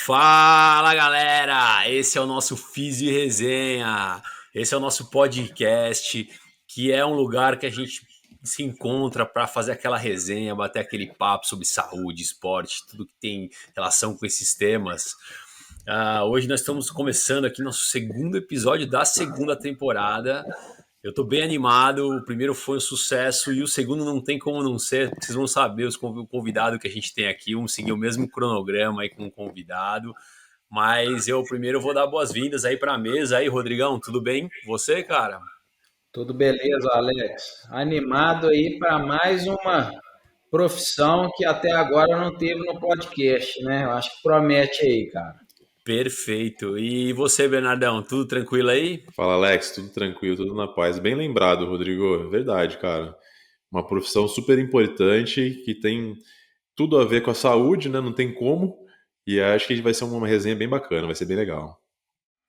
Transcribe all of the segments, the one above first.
Fala galera, esse é o nosso Físio e Resenha, esse é o nosso podcast, que é um lugar que a gente se encontra para fazer aquela resenha, bater aquele papo sobre saúde, esporte, tudo que tem relação com esses temas. Hoje nós estamos começando aqui nosso segundo episódio da segunda temporada. Eu tô bem animado, o primeiro foi um sucesso e o segundo não tem como não ser, porque vocês vão saber o convidado que a gente tem aqui, vamos seguir o mesmo cronograma aí com o convidado, mas eu primeiro vou dar boas-vindas aí para a mesa. Aí, Rodrigão, tudo bem? Você, cara? Tudo beleza, Alex? Animado aí para mais uma profissão que até agora não teve no podcast, né? Eu acho que promete aí, cara. Perfeito. E você, Bernardão, tudo tranquilo aí? Fala, Alex, tudo tranquilo, tudo na paz. Bem lembrado, Rodrigo, é verdade, cara. Uma profissão super importante que tem tudo a ver com a saúde, né? Não tem como. E acho que vai ser uma resenha bem bacana, vai ser bem legal.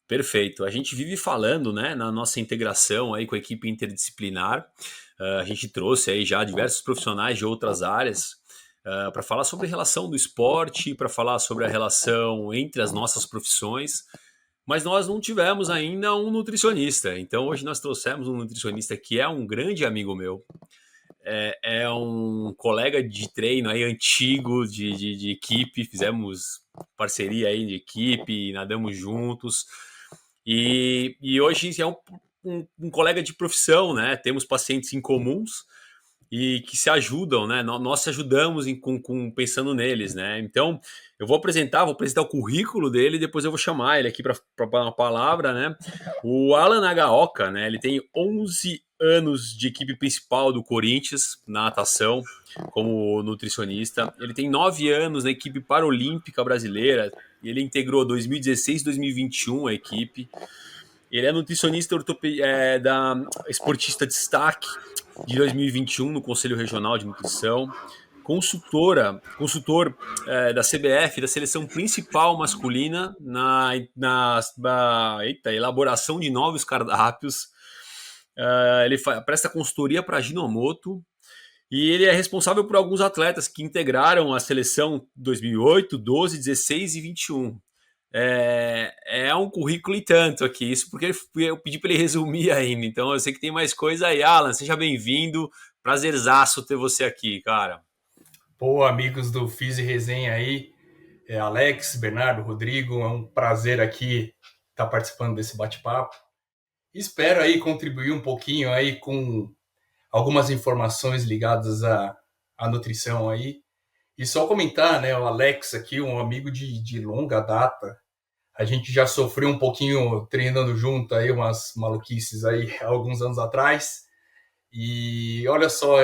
Perfeito. A gente vive falando, né, na nossa integração aí com a equipe interdisciplinar. A gente trouxe aí já diversos profissionais de outras áreas para falar sobre a relação do esporte, para falar sobre a relação entre as nossas profissões. Mas nós não tivemos ainda um nutricionista. Então hoje nós trouxemos um nutricionista que é um grande amigo meu. É um colega de treino aí antigo de equipe. Fizemos parceria aí de equipe, nadamos juntos. E hoje é um colega de profissão, né? Temos pacientes em comuns e que se ajudam, né? Nós se ajudamos pensando neles, né? Então, vou apresentar o currículo dele e depois eu vou chamar ele aqui para uma palavra, né? O Alan Nagaoka, né? Ele tem 11 anos de equipe principal do Corinthians na natação como nutricionista. Ele tem 9 anos na equipe paralímpica brasileira e ele integrou 2016 e 2021 a equipe. Ele é nutricionista da esportista destaque de 2021 no Conselho Regional de Nutrição, consultor da CBF, da seleção principal masculina na elaboração de novos cardápios. Ele presta consultoria para a Ginomoto e ele é responsável por alguns atletas que integraram a seleção 2008, 12, 16 e 21. É um currículo e tanto aqui, isso porque eu pedi para ele resumir ainda, então eu sei que tem mais coisa aí. Alan, seja bem-vindo, prazerzaço ter você aqui, cara. Pô, amigos do Fiz e Resenha aí, Alex, Bernardo, Rodrigo, é um prazer aqui estar participando desse bate-papo. Espero aí contribuir um pouquinho aí com algumas informações ligadas à nutrição aí. E só comentar, né, o Alex aqui, um amigo de longa data, a gente já sofreu um pouquinho treinando junto aí, umas maluquices aí, há alguns anos atrás. E olha só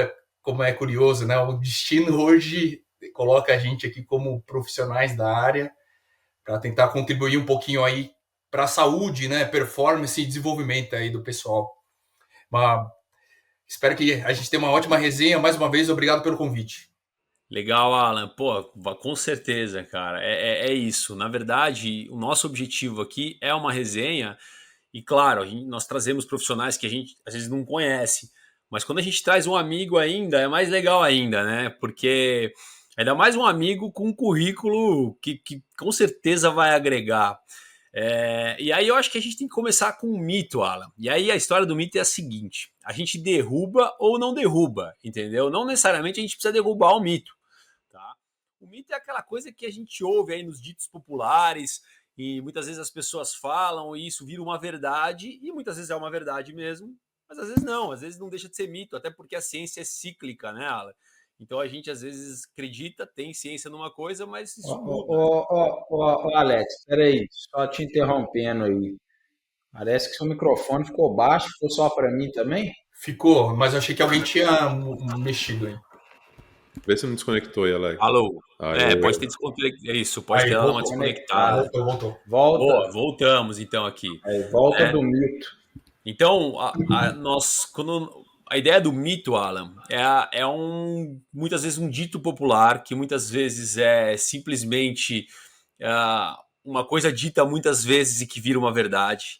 como é curioso, né? O destino hoje coloca a gente aqui como profissionais da área para tentar contribuir um pouquinho aí para a saúde, né? Performance e desenvolvimento aí do pessoal. Mas espero que a gente tenha uma ótima resenha. Mais uma vez, obrigado pelo convite. Legal, Alan. Pô, com certeza, cara. É isso. Na verdade, o nosso objetivo aqui é uma resenha. E claro, nós trazemos profissionais que a gente às vezes não conhece. Mas quando a gente traz um amigo ainda, é mais legal ainda, né? Porque ainda mais um amigo com um currículo que com certeza vai agregar. E aí eu acho que a gente tem que começar com um mito, Alan. E aí a história do mito é a seguinte: a gente derruba ou não derruba, entendeu? Não necessariamente a gente precisa derrubar o mito, tá? O mito é aquela coisa que a gente ouve aí nos ditos populares e muitas vezes as pessoas falam e isso vira uma verdade e muitas vezes é uma verdade mesmo, mas às vezes não deixa de ser mito, até porque a ciência é cíclica, né, Alan? Então a gente às vezes acredita, tem ciência numa coisa, mas Ô, isso muda. ô, ô, ô, ô, Alex, peraí, só te interrompendo aí. Parece que seu microfone ficou baixo, ficou só para mim também? Ficou, mas eu achei que alguém tinha mexido aí. Vê se não desconectou aí, Alex. Alô? Aê. Pode ter desconectado. É isso, pode ter Aí, dado uma voltou. desconectada. Conectado. Voltou. Volta, Boa, voltamos então aqui. aí, volta Né? do mito. Então, a ideia do mito, Alan, muitas vezes um dito popular, que muitas vezes é simplesmente uma coisa dita muitas vezes e que vira uma verdade.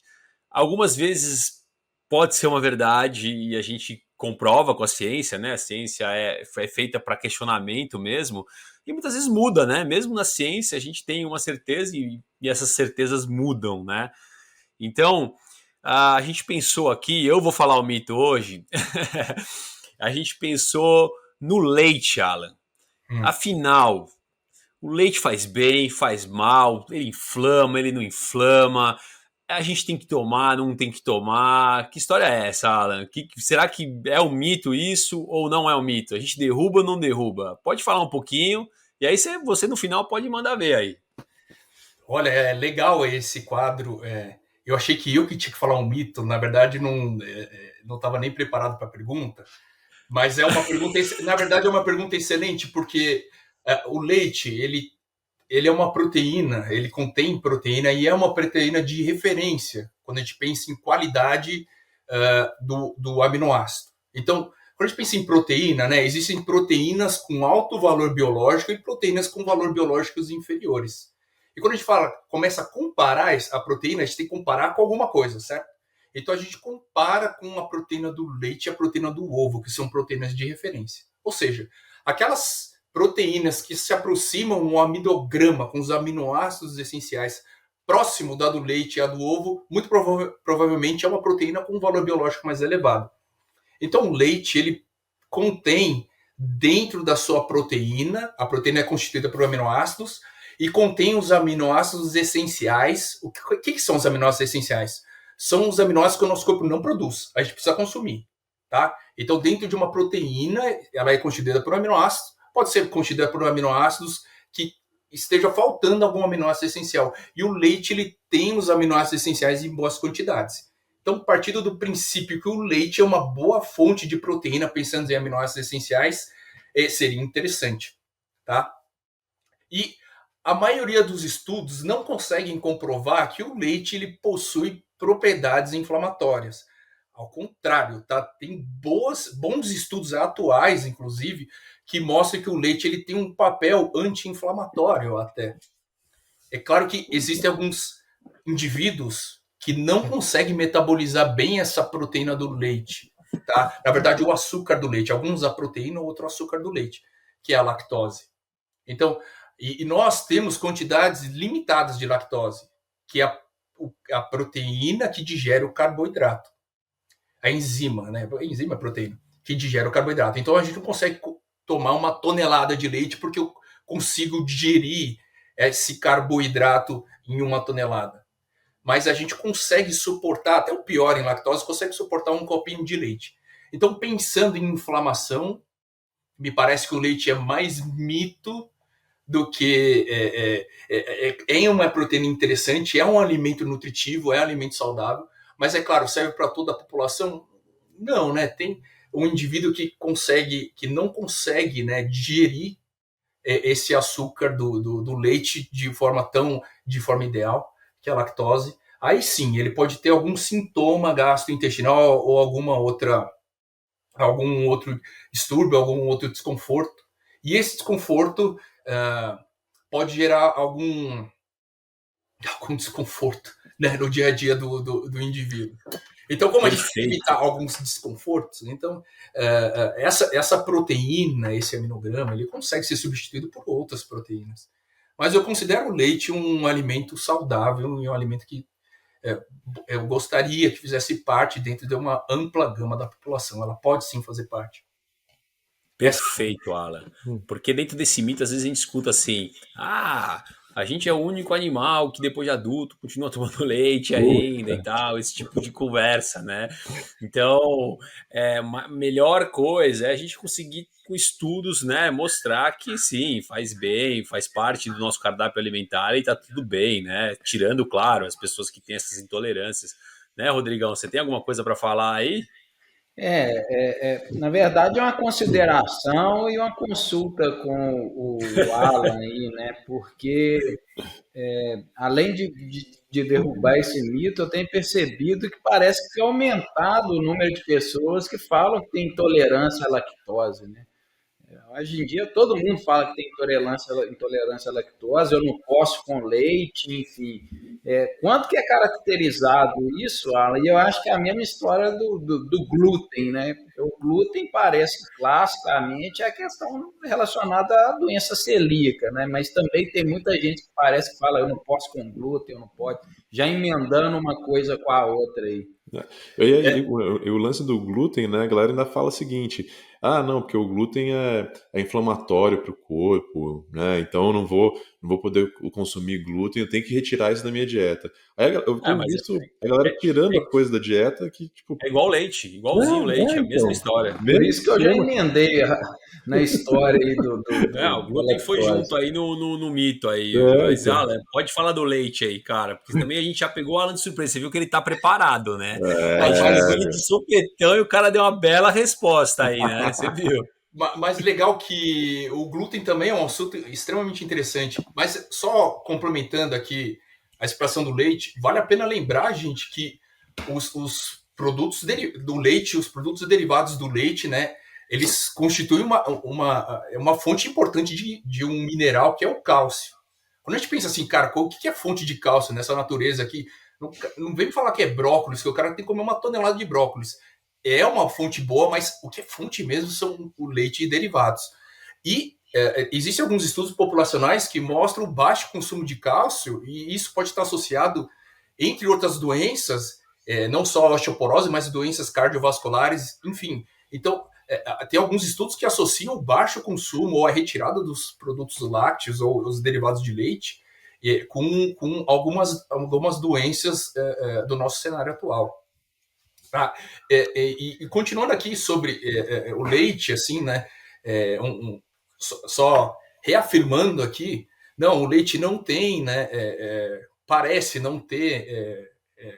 Algumas vezes pode ser uma verdade e a gente comprova com a ciência, né? A ciência é feita para questionamento mesmo, e muitas vezes muda, né? Mesmo na ciência a gente tem uma certeza e essas certezas mudam, né? Então, a gente pensou aqui, eu vou falar o mito hoje, a gente pensou no leite, Alan. Afinal, o leite faz bem, faz mal, ele inflama, ele não inflama, a gente tem que tomar, não tem que tomar. Que história é essa, Alan? Será que é um mito isso ou não é um mito? A gente derruba ou não derruba? Pode falar um pouquinho, e aí você no final pode mandar ver aí. Olha, é legal esse quadro. Eu achei que eu que tinha que falar um mito, na verdade não estava nem preparado para a pergunta, mas é uma pergunta, na verdade é uma pergunta excelente, porque o leite, ele é uma proteína, ele contém proteína e é uma proteína de referência quando a gente pensa em qualidade do aminoácido. Então, quando a gente pensa em proteína, né, existem proteínas com alto valor biológico e proteínas com valor biológicos inferiores. E quando a gente começa a comparar a proteína, a gente tem que comparar com alguma coisa, certo? Então a gente compara com a proteína do leite e a proteína do ovo, que são proteínas de referência. Ou seja, aquelas proteínas que se aproximam no amidograma, com os aminoácidos essenciais, próximo da do leite e a do ovo, muito provavelmente é uma proteína com um valor biológico mais elevado. Então o leite, ele contém dentro da sua proteína, a proteína é constituída por aminoácidos, e contém os aminoácidos essenciais. O que são os aminoácidos essenciais? São os aminoácidos que o nosso corpo não produz, a gente precisa consumir, tá? Então dentro de uma proteína, ela é constituída por aminoácidos, pode ser constituída por aminoácidos que esteja faltando algum aminoácido essencial. E o leite, ele tem os aminoácidos essenciais em boas quantidades. Então, partindo do princípio que o leite é uma boa fonte de proteína, pensando em aminoácidos essenciais, seria interessante, tá? E a maioria dos estudos não conseguem comprovar que o leite ele possui propriedades inflamatórias. Ao contrário, tá? Tem bons estudos atuais, inclusive, que mostram que o leite ele tem um papel anti-inflamatório até. É claro que existem alguns indivíduos que não conseguem metabolizar bem essa proteína do leite, tá? Na verdade, o açúcar do leite. Alguns a proteína, outro açúcar do leite, que é a lactose. Então, e nós temos quantidades limitadas de lactose, que é a proteína que digere o carboidrato. A enzima, né? A enzima é a proteína que digere o carboidrato. Então a gente não consegue tomar uma tonelada de leite porque eu consigo digerir esse carboidrato em uma tonelada. Mas a gente consegue suportar, até o pior em lactose, consegue suportar um copinho de leite. Então, pensando em inflamação, me parece que o leite é mais mito do que é uma proteína interessante, é um alimento nutritivo, é um alimento saudável, mas é claro, serve para toda a população? Não, né? Tem um indivíduo que não consegue, né, digerir esse açúcar do leite de forma ideal, que é a lactose. Aí sim, ele pode ter algum sintoma gastrointestinal ou algum outro distúrbio, algum outro desconforto. E esse desconforto pode gerar algum desconforto, né, no dia a dia do indivíduo. Então, como a gente tem que evitar alguns desconfortos, então essa proteína, esse aminograma, ele consegue ser substituído por outras proteínas. Mas eu considero o leite um alimento saudável e um alimento que eu gostaria que fizesse parte dentro de uma ampla gama da população. Ela pode sim fazer parte. Perfeito, Alan. Porque dentro desse mito, às vezes a gente escuta assim: a gente é o único animal que depois de adulto continua tomando leite ainda e tal, esse tipo de conversa, né? Então, a melhor coisa é a gente conseguir, com estudos, né, mostrar que sim, faz bem, faz parte do nosso cardápio alimentar e tá tudo bem, né? Tirando, claro, as pessoas que têm essas intolerâncias. Né, Rodrigão? Você tem alguma coisa para falar aí? Na verdade, é uma consideração e uma consulta com o Alan aí, né? Porque, além de derrubar esse mito, eu tenho percebido que parece que tem aumentado o número de pessoas que falam que tem intolerância à lactose, né? Hoje em dia, todo mundo fala que tem intolerância à lactose, eu não posso com leite, enfim. Quanto que é caracterizado isso, Alan? E eu acho que é a mesma história do glúten, né? Porque o glúten parece classicamente a questão relacionada à doença celíaca, né? Mas também tem muita gente que parece que fala, eu não posso com glúten, eu não posso, já emendando uma coisa com a outra aí. O lance do glúten, né? A galera ainda fala o seguinte: ah, não, porque o glúten é inflamatório para o corpo, né? Então eu não vou poder consumir glúten, eu tenho que retirar isso da minha dieta. Aí eu tenho Mas visto a galera tirando a coisa da dieta que, tipo, é igual leite, igualzinho leite, a mesma então, história. Por isso que eu já mesmo emendei na história aí O da glúten foi lactose. junto aí no mito aí. Mas, então. Alan, pode falar do leite aí, cara, porque também a gente já pegou o Alan de surpresa. Você viu que ele tá preparado, né? A gente pegou ele de sopetão e o cara deu uma bela resposta aí, né? Você viu? Mas legal que o glúten também é um assunto extremamente interessante. Mas só complementando aqui a expressão do leite, vale a pena lembrar, gente, que os produtos do leite, os produtos derivados do leite, né, eles constituem uma fonte importante de um mineral que é o cálcio. Quando a gente pensa assim, cara, o que é fonte de cálcio nessa natureza aqui? Não vem me falar que é brócolis, que o cara tem que comer uma tonelada de brócolis. É uma fonte boa, mas o que é fonte mesmo são o leite e derivados. E existem alguns estudos populacionais que mostram o baixo consumo de cálcio, e isso pode estar associado, entre outras doenças, não só a osteoporose, mas doenças cardiovasculares, enfim. Então, tem alguns estudos que associam o baixo consumo ou a retirada dos produtos lácteos ou os derivados de leite com algumas doenças do nosso cenário atual. E continuando aqui sobre o leite, assim, né? Só reafirmando aqui, não, o leite não tem, né? Parece não ter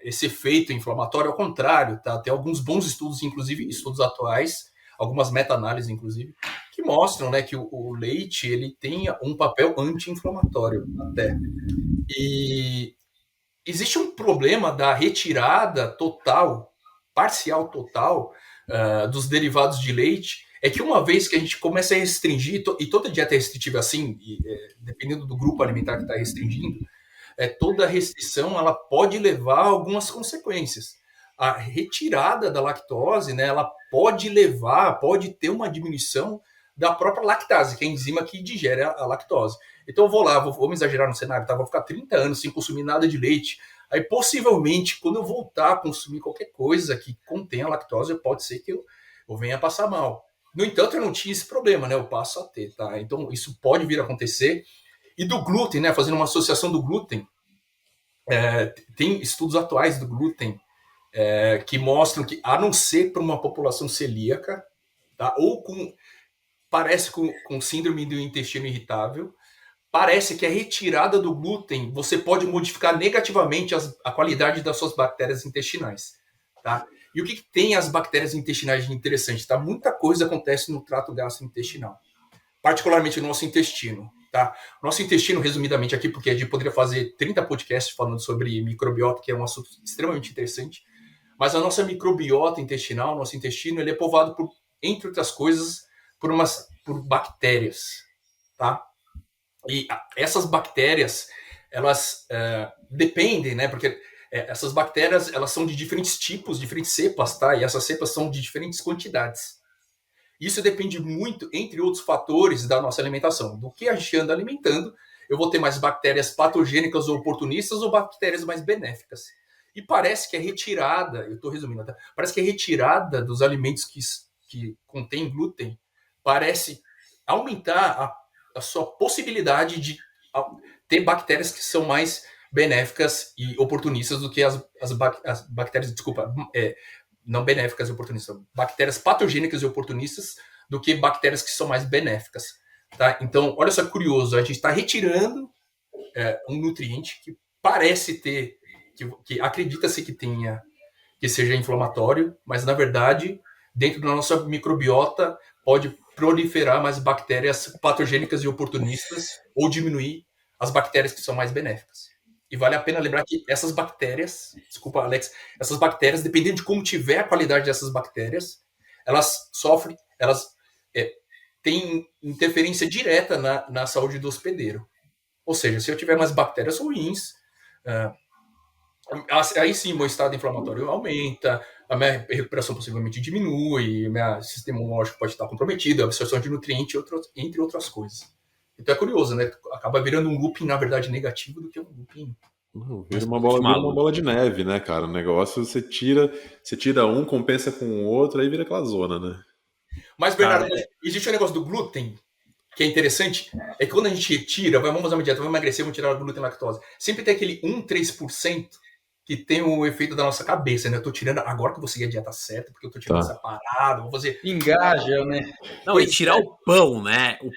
esse efeito inflamatório, ao contrário, tá? Tem alguns bons estudos, inclusive estudos atuais, algumas meta-análises, inclusive, que mostram, né, que o leite ele tem um papel anti-inflamatório até. E existe um problema da retirada total, parcial total, dos derivados de leite, é que uma vez que a gente começa a restringir, e toda dieta é restritiva assim, dependendo do grupo alimentar que está restringindo, toda restrição ela pode levar a algumas consequências. A retirada da lactose, né, ela pode ter uma diminuição da própria lactase, que é a enzima que digere a lactose. Então eu vou lá, vamos exagerar no cenário, tá? Vou ficar 30 anos sem consumir nada de leite. Aí possivelmente, quando eu voltar a consumir qualquer coisa que contenha lactose, pode ser que eu venha a passar mal. No entanto, eu não tinha esse problema, né? Eu passo a ter, tá? Então isso pode vir a acontecer. E do glúten, né? Fazendo uma associação do glúten, tem estudos atuais do glúten que mostram que, a não ser para uma população celíaca, tá? Ou parece com síndrome do intestino irritável, parece que a retirada do glúten você pode modificar negativamente a qualidade das suas bactérias intestinais, tá? E o que tem as bactérias intestinais de interessante? Tá? Muita coisa acontece no trato gastrointestinal, particularmente no nosso intestino, tá? Nosso intestino, resumidamente aqui, porque a gente poderia fazer 30 podcasts falando sobre microbiota, que é um assunto extremamente interessante, mas a nossa microbiota intestinal, nosso intestino, ele é povoado por, entre outras coisas, por bactérias, tá? E essas bactérias, elas dependem, né? Porque essas bactérias, elas são de diferentes tipos, diferentes cepas, tá? E essas cepas são de diferentes quantidades. Isso depende muito, entre outros fatores, da nossa alimentação. Do que a gente anda alimentando, eu vou ter mais bactérias patogênicas ou oportunistas ou bactérias mais benéficas. E parece que a retirada, eu estou resumindo, tá? Parece que a retirada dos alimentos que contém glúten parece aumentar a sua possibilidade de ter bactérias que são mais benéficas e oportunistas do que as bactérias, desculpa, não benéficas e oportunistas, bactérias patogênicas e oportunistas do que bactérias que são mais benéficas. Tá? Então, olha só que curioso, a gente está retirando um nutriente que parece ter, que acredita-se que seja inflamatório, mas na verdade, dentro da nossa microbiota, pode proliferar mais bactérias patogênicas e oportunistas ou diminuir as bactérias que são mais benéficas. E vale a pena lembrar que essas bactérias, desculpa, Alex, essas bactérias, dependendo de como tiver a qualidade dessas bactérias, elas têm interferência direta na saúde do hospedeiro. Ou seja, se eu tiver mais bactérias ruins, Aí sim, meu estado inflamatório aumenta, a minha recuperação possivelmente diminui, meu sistema imunológico pode estar comprometido, a absorção de nutrientes, entre outras coisas. Então é curioso, né? Acaba virando um looping, na verdade, negativo do que um looping. Vira uma Última, bola de neve, né, cara? O negócio, você tira um, compensa com o outro, aí vira aquela zona, né? Mas, cara, Bernardo, existe um negócio do glúten que é interessante, é que quando a gente tira, vamos fazer uma dieta, vamos emagrecer, vamos tirar o glúten e lactose. Sempre tem aquele 1-3% que tem o efeito da nossa cabeça, né? Eu tô tirando, agora que eu vou seguir a dieta certa, porque eu tô tirando essa parada, vou fazer. Engaja, né? não, e tirar o pão, né? O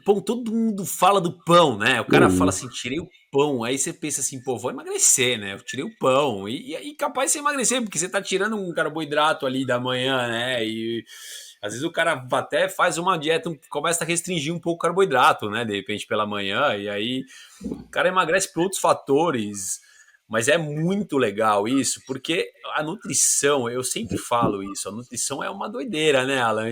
pão, todo mundo fala do pão, né? O cara fala assim, tirei o pão. Aí você pensa assim, pô, vou emagrecer, né? Eu tirei o pão. E capaz de você emagrecer, porque você tá tirando um carboidrato ali da manhã, né? E às vezes o cara até faz uma dieta, começa a restringir um pouco o carboidrato, né? De repente pela manhã, e aí o cara emagrece por outros fatores. Mas é muito legal isso, porque a nutrição, eu sempre falo isso, a nutrição é uma doideira, né, Alan?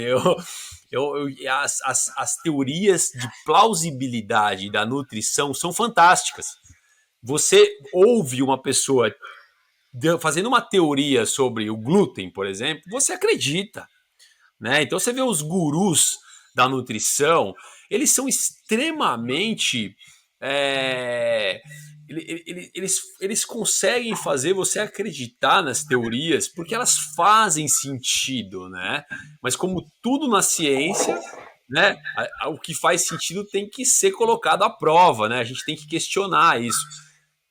As teorias de plausibilidade da nutrição são fantásticas. Você ouve uma pessoa fazendo uma teoria sobre o glúten, por exemplo, você acredita, né? Então você vê os gurus da nutrição, eles são extremamente eles conseguem fazer você acreditar nas teorias porque elas fazem sentido, né? Mas como tudo na ciência, né? O que faz sentido tem que ser colocado à prova, né? A gente tem que questionar isso,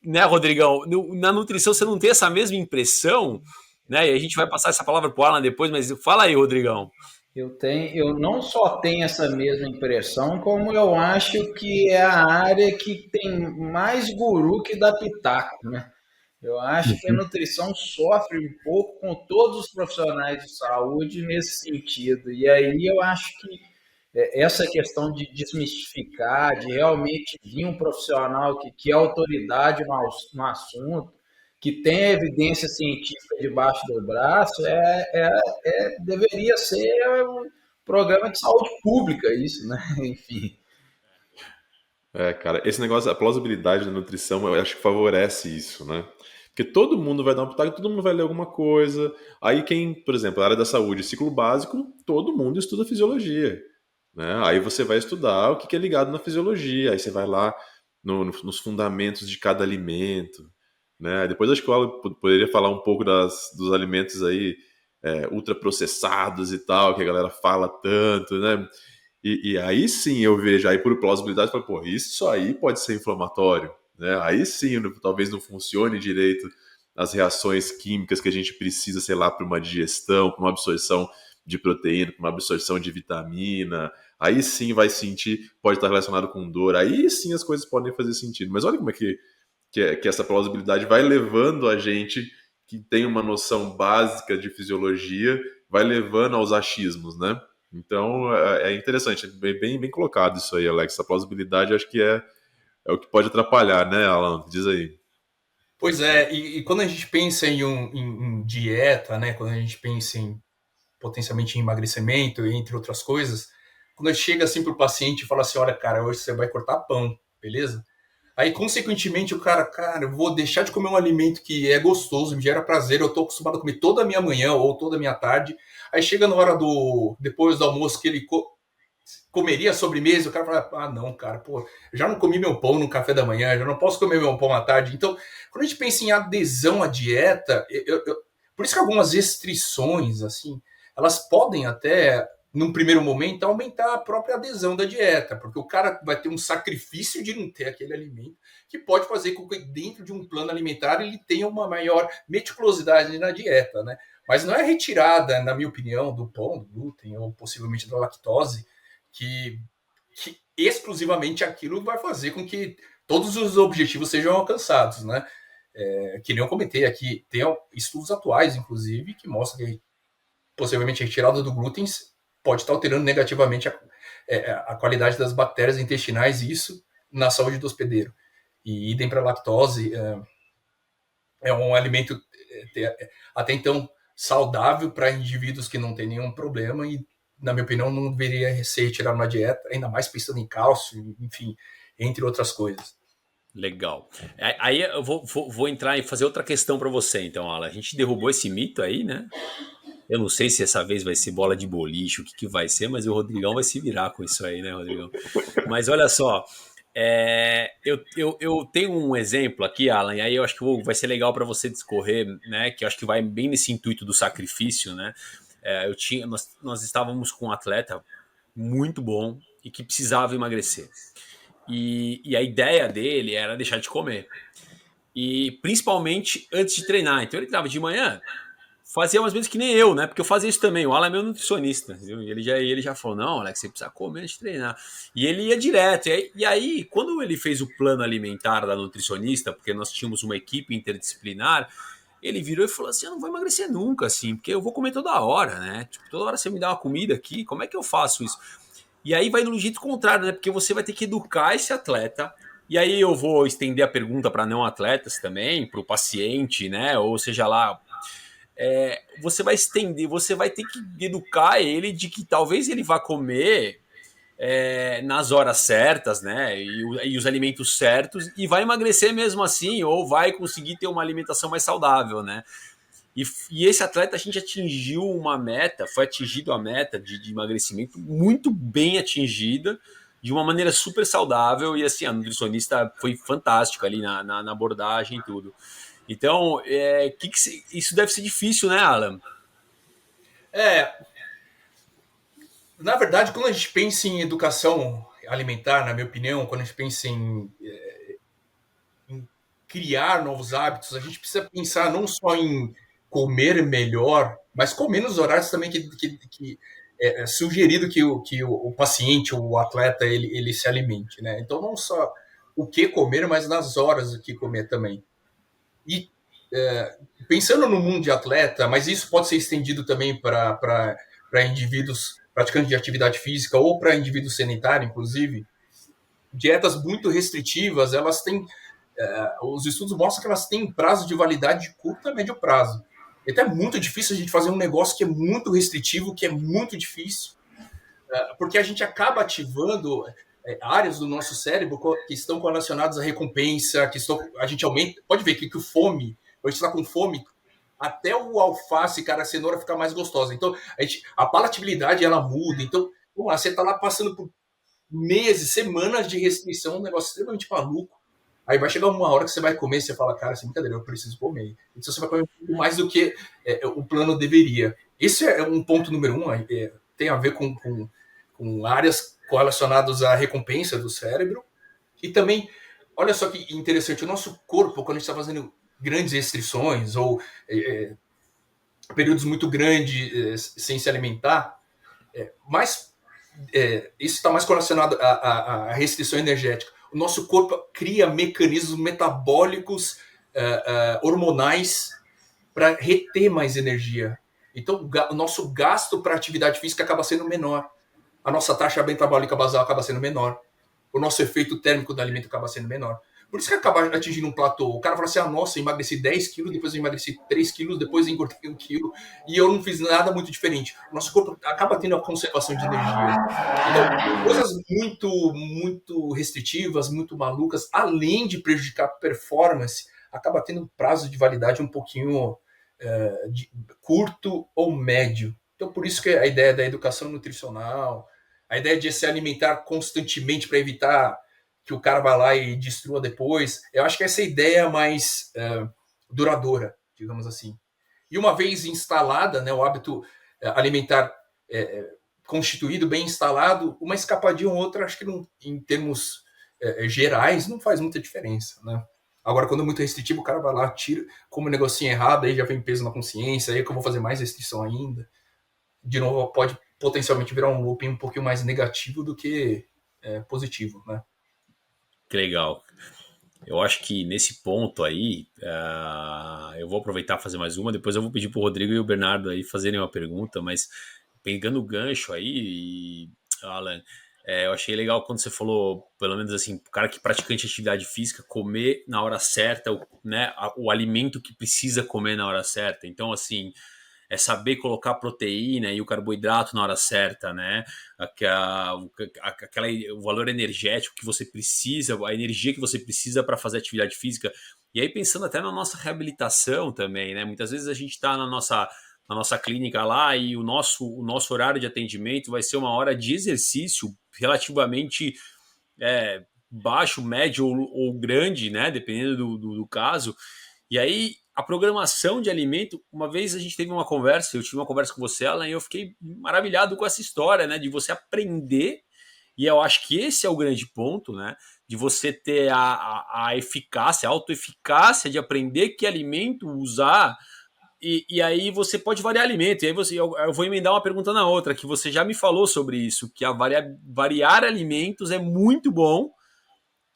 né, Rodrigão? Na nutrição você não tem essa mesma impressão, né? E a gente vai passar essa palavra para o Alan depois, mas fala aí, Rodrigão. Eu não só tenho essa mesma impressão, como eu acho que é a área que tem mais guru que dá pitaco, né? Eu acho que a nutrição sofre um pouco com todos os profissionais de saúde nesse sentido. E aí eu acho que essa questão de desmistificar, de realmente vir um profissional que é autoridade no assunto, que tem evidência científica debaixo do braço, deveria ser um programa de saúde pública, isso, né? Enfim. Cara, esse negócio, a plausibilidade da nutrição, eu acho que favorece isso, né? Porque todo mundo vai dar um pitaco, todo mundo vai ler alguma coisa. Aí quem, por exemplo, a área da saúde, ciclo básico, todo mundo estuda fisiologia, né? Aí você vai estudar o que é ligado na fisiologia, aí você vai lá nos fundamentos de cada alimento, né? Depois acho que eu poderia falar um pouco dos alimentos aí ultraprocessados e tal, que a galera fala tanto, né? E aí sim eu vejo, aí por plausibilidade, eu falo, pô, isso aí pode ser inflamatório, né? Aí sim, talvez não funcione direito as reações químicas que a gente precisa, sei lá, para uma digestão, para uma absorção de proteína, para uma absorção de vitamina. Aí sim vai sentir, pode estar relacionado com dor. Aí sim as coisas podem fazer sentido. Mas olha como é que essa plausibilidade vai levando a gente que tem uma noção básica de fisiologia, vai levando aos achismos, né? Então é interessante, bem colocado isso aí, Alex. A plausibilidade acho que é o que pode atrapalhar, né, Alan? Diz aí. Pois é, e quando a gente pensa em dieta, né? Quando a gente pensa em potencialmente em emagrecimento, entre outras coisas, quando a gente chega assim pro paciente e fala assim, olha, cara, hoje você vai cortar pão, beleza? Aí, consequentemente, o cara, eu vou deixar de comer um alimento que é gostoso, me gera prazer, eu tô acostumado a comer toda a minha manhã ou toda a minha tarde. Aí chega na hora depois do almoço, que ele comeria a sobremesa, o cara fala, não, cara, pô, eu já não comi meu pão no café da manhã, já não posso comer meu pão à tarde. Então, quando a gente pensa em adesão à dieta, por isso que algumas restrições, assim, elas podem até, num primeiro momento, aumentar a própria adesão da dieta, porque o cara vai ter um sacrifício de não ter aquele alimento, que pode fazer com que dentro de um plano alimentar ele tenha uma maior meticulosidade na dieta, né? Mas não é retirada, na minha opinião, do pão, do glúten ou possivelmente da lactose, que exclusivamente aquilo vai fazer com que todos os objetivos sejam alcançados, né? Que nem eu comentei aqui, tem estudos atuais, inclusive, que mostram que possivelmente a retirada do glúten pode estar alterando negativamente a qualidade das bactérias intestinais, e isso na saúde do hospedeiro. E idem para a lactose, é um alimento até então saudável para indivíduos que não têm nenhum problema e, na minha opinião, não deveria ser retirado na dieta, ainda mais pensando em cálcio, enfim, entre outras coisas. Legal. Aí eu vou entrar e fazer outra questão para você, então, Alan. A gente derrubou esse mito aí, né? Eu não sei se essa vez vai ser bola de boliche, o que, que vai ser, mas o Rodrigão vai se virar com isso aí, né, Rodrigão? Mas olha só, eu tenho um exemplo aqui, Alan, e aí eu acho que vai ser legal para você discorrer, né? Que eu acho que vai bem nesse intuito do sacrifício, né? Nós estávamos com um atleta muito bom e que precisava emagrecer. E a ideia dele era deixar de comer. E principalmente antes de treinar. Então ele treinava de manhã, fazia mais ou menos que nem eu, né? Porque eu fazia isso também. O Alan é meu nutricionista. Viu? E ele já falou: não, Alex, você precisa comer antes de treinar. E ele ia direto. E aí, quando ele fez o plano alimentar da nutricionista, porque nós tínhamos uma equipe interdisciplinar, ele virou e falou assim: eu não vou emagrecer nunca, assim, porque eu vou comer toda hora, né? Tipo, toda hora você me dá uma comida aqui, como é que eu faço isso? E aí vai no jeito contrário, né? Porque você vai ter que educar esse atleta. E aí eu vou estender a pergunta para não atletas também, para o paciente, né? Ou seja lá, você vai estender, você vai ter que educar ele de que talvez ele vá comer nas horas certas, né? E os alimentos certos, e vai emagrecer mesmo assim, ou vai conseguir ter uma alimentação mais saudável, né? E esse atleta, a gente atingiu uma meta, foi atingido a meta de emagrecimento muito bem atingida, de uma maneira super saudável, e assim, a nutricionista foi fantástica ali na abordagem e tudo. Então, isso deve ser difícil, né, Alan? É, na verdade, quando a gente pensa em educação alimentar, na minha opinião, quando a gente pensa em criar novos hábitos, a gente precisa pensar não só em comer melhor, mas comer nos horários também que é sugerido que o paciente, o atleta, ele se alimente, né? Então, não só o que comer, mas nas horas o que comer também. E pensando no mundo de atleta, mas isso pode ser estendido também para indivíduos praticantes de atividade física ou para indivíduos sedentários, inclusive, dietas muito restritivas, elas têm os estudos mostram que elas têm prazo de validade de curto a médio prazo. Então é muito difícil a gente fazer um negócio que é muito restritivo, que é muito difícil, porque a gente acaba ativando áreas do nosso cérebro que estão relacionadas à recompensa, a gente aumenta, pode ver que o fome, a gente está com fome, até o alface, cara, a cenoura fica mais gostosa. Então, a palatabilidade, ela muda. Então, você está lá passando por meses, semanas de restrição, um negócio extremamente maluco. Aí vai chegar uma hora que você vai comer e você fala, cara, sem brincadeira, eu preciso comer. Então você vai comer mais do que o plano deveria. Esse é um ponto número um, tem a ver com áreas correlacionadas à recompensa do cérebro. E também, olha só que interessante, o nosso corpo, quando a gente está fazendo grandes restrições ou períodos muito grandes sem se alimentar, isso está mais relacionado à restrição energética. O nosso corpo cria mecanismos metabólicos, hormonais, para reter mais energia. Então, o nosso gasto para atividade física acaba sendo menor. A nossa taxa metabólica basal acaba sendo menor. O nosso efeito térmico do alimento acaba sendo menor. Por isso que acaba atingindo um platô. O cara fala assim, nossa, eu emagreci 10 quilos, depois eu emagreci 3 quilos, depois eu engordei 1 quilo, e eu não fiz nada muito diferente. O nosso corpo acaba tendo a conservação de energia. Então, coisas muito, muito restritivas, muito malucas, além de prejudicar a performance, acaba tendo um prazo de validade um pouquinho curto ou médio. Então, por isso que a ideia da educação nutricional, a ideia de se alimentar constantemente para evitar que o cara vá lá e destrua depois, eu acho que essa é a ideia mais duradoura, digamos assim. E uma vez instalada, né, o hábito alimentar constituído, bem instalado, uma escapadinha ou outra, acho que não, em termos gerais, não faz muita diferença, né? Agora, quando é muito restritivo, o cara vai lá, tira, come um negocinho errado, aí já vem peso na consciência, aí que eu vou fazer mais restrição ainda. De novo, pode potencialmente virar um looping um pouquinho mais negativo do que positivo, né? Que legal. Eu acho que nesse ponto aí, eu vou aproveitar e fazer mais uma, depois eu vou pedir para o Rodrigo e o Bernardo aí fazerem uma pergunta, mas pegando o gancho aí, Alan, eu achei legal quando você falou, pelo menos assim, o cara que praticante de atividade física, comer na hora certa, né, o alimento que precisa comer na hora certa. Então, assim, é saber colocar a proteína e o carboidrato na hora certa, né? O valor energético que você precisa, a energia que você precisa para fazer atividade física. E aí pensando até na nossa reabilitação também, né? Muitas vezes a gente está na nossa clínica lá e o nosso horário de atendimento vai ser uma hora de exercício relativamente baixo, médio ou grande, né? Dependendo do caso. E aí, a programação de alimento, uma vez a gente teve uma conversa, eu tive uma conversa com você, Alan, e eu fiquei maravilhado com essa história, né? De você aprender, e eu acho que esse é o grande ponto, né? De você ter a eficácia, a autoeficácia de aprender que alimento usar. E aí você pode variar alimento. E aí eu vou emendar uma pergunta na outra, que você já me falou sobre isso, que variar alimentos é muito bom,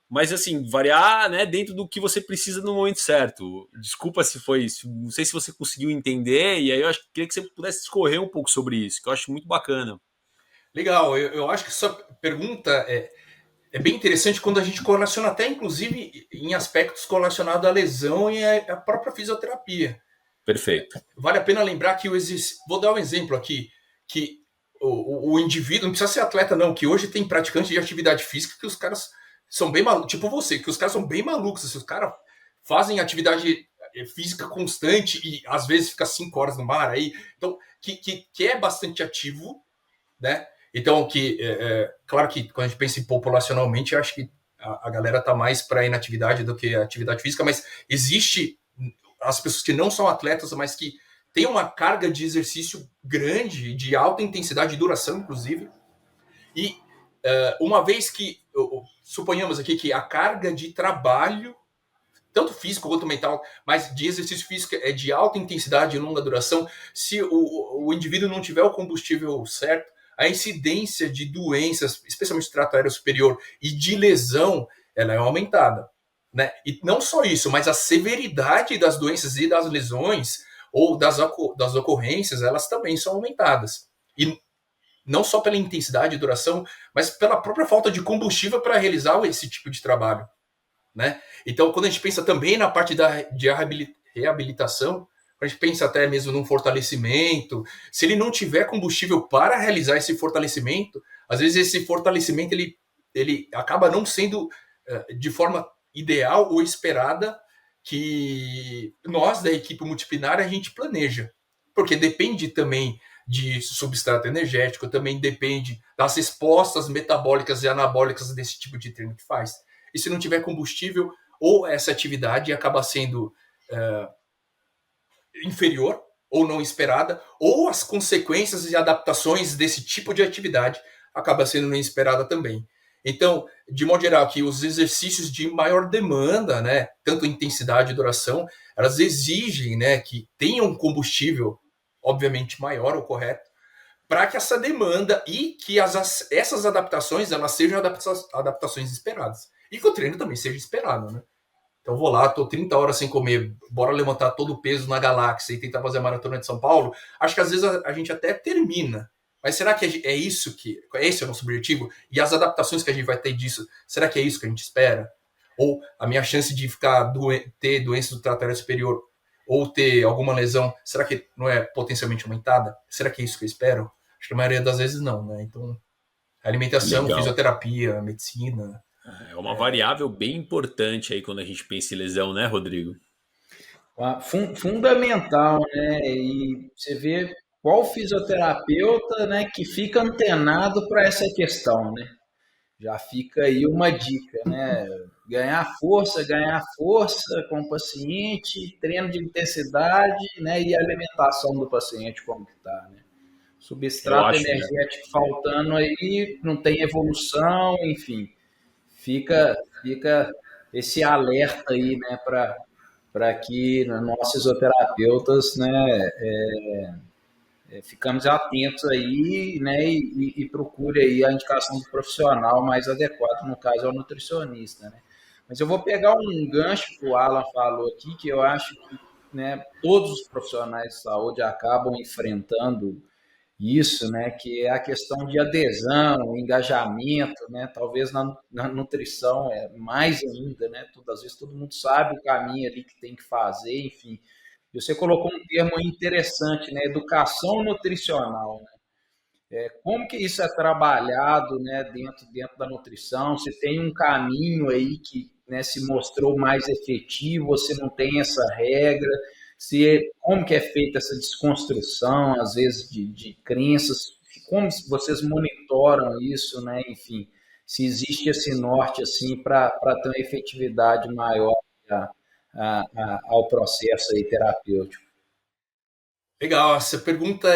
mas assim, variar, né, dentro do que você precisa no momento certo. Desculpa se foi isso, não sei se você conseguiu entender, e aí eu queria que você pudesse discorrer um pouco sobre isso, que eu acho muito bacana. Legal, eu acho que essa pergunta é bem interessante quando a gente correlaciona até, inclusive, em aspectos correlacionados à lesão e à própria fisioterapia. Perfeito. Vale a pena lembrar que vou dar um exemplo aqui, que o indivíduo, não precisa ser atleta não, que hoje tem praticantes de atividade física que os caras são bem malucos, tipo você, que os caras são bem malucos, os caras fazem atividade física constante e às vezes fica 5 horas no mar aí, então, que é bastante ativo, né? Então, claro que quando a gente pensa em populacionalmente, eu acho que a galera tá mais para inatividade do que atividade física, mas existe as pessoas que não são atletas, mas que têm uma carga de exercício grande, de alta intensidade e duração, inclusive, e uma vez que, suponhamos aqui que a carga de trabalho, tanto físico quanto mental, mas de exercício físico é de alta intensidade e longa duração, se o indivíduo não tiver o combustível certo, a incidência de doenças, especialmente do trato aéreo superior, e de lesão, ela é aumentada. Né? E não só isso, mas a severidade das doenças e das lesões, ou das ocorrências, elas também são aumentadas. E não só pela intensidade e duração, mas pela própria falta de combustível para realizar esse tipo de trabalho. Né? Então, quando a gente pensa também na parte de reabilitação, a gente pensa até mesmo num fortalecimento, se ele não tiver combustível para realizar esse fortalecimento, às vezes esse fortalecimento ele acaba não sendo de forma ideal ou esperada que nós da equipe multidisciplinar a gente planeja, porque depende também de substrato energético, também depende das respostas metabólicas e anabólicas desse tipo de treino que faz. E se não tiver combustível, ou essa atividade acaba sendo inferior ou não esperada, ou as consequências e adaptações desse tipo de atividade acaba sendo não esperada também. Então, de modo geral, que os exercícios de maior demanda, né, tanto intensidade e duração, elas exigem, né, que tenham combustível, obviamente, maior ou correto, para que essa demanda e que essas adaptações elas sejam adaptações esperadas. E que o treino também seja esperado, né? Então vou lá, tô 30 horas sem comer, bora levantar todo o peso na galáxia e tentar fazer a maratona de São Paulo. Acho que às vezes a gente até termina. Mas será que esse é o nosso objetivo? E as adaptações que a gente vai ter disso, será que é isso que a gente espera? Ou a minha chance de ter doença do trato aéreo superior ou ter alguma lesão, será que não é potencialmente aumentada? Será que é isso que eu espero? Acho que a maioria das vezes não, né? Então, alimentação, Legal. Fisioterapia, medicina. É uma variável bem importante aí quando a gente pensa em lesão, né, Rodrigo? Fundamental, né? E você vê qual fisioterapeuta, né, que fica antenado para essa questão, né? Já fica aí uma dica, né? Ganhar força com o paciente, treino de intensidade, né? E a alimentação do paciente como que está, né? Substrato energético faltando aí, não tem evolução, enfim. Fica esse alerta aí, né? Para que nós fisioterapeutas, né? Ficamos atentos aí, né, e procure aí a indicação do profissional mais adequado, no caso é o nutricionista, né. Mas eu vou pegar um gancho que o Alan falou aqui, que eu acho que, né, todos os profissionais de saúde acabam enfrentando isso, né, que é a questão de adesão, engajamento, né, talvez na nutrição é mais ainda, né, às vezes todo mundo sabe o caminho ali que tem que fazer, enfim, E você colocou um termo interessante, né? Educação nutricional. Como que isso é trabalhado, né, dentro da nutrição? Se tem um caminho aí que, né, se mostrou mais efetivo, ou se não tem essa regra? Como que é feita essa desconstrução, às vezes, de crenças? Como vocês monitoram isso, né? Enfim, se existe esse norte assim para ter uma efetividade maior ao processo aí terapêutico. Legal, essa pergunta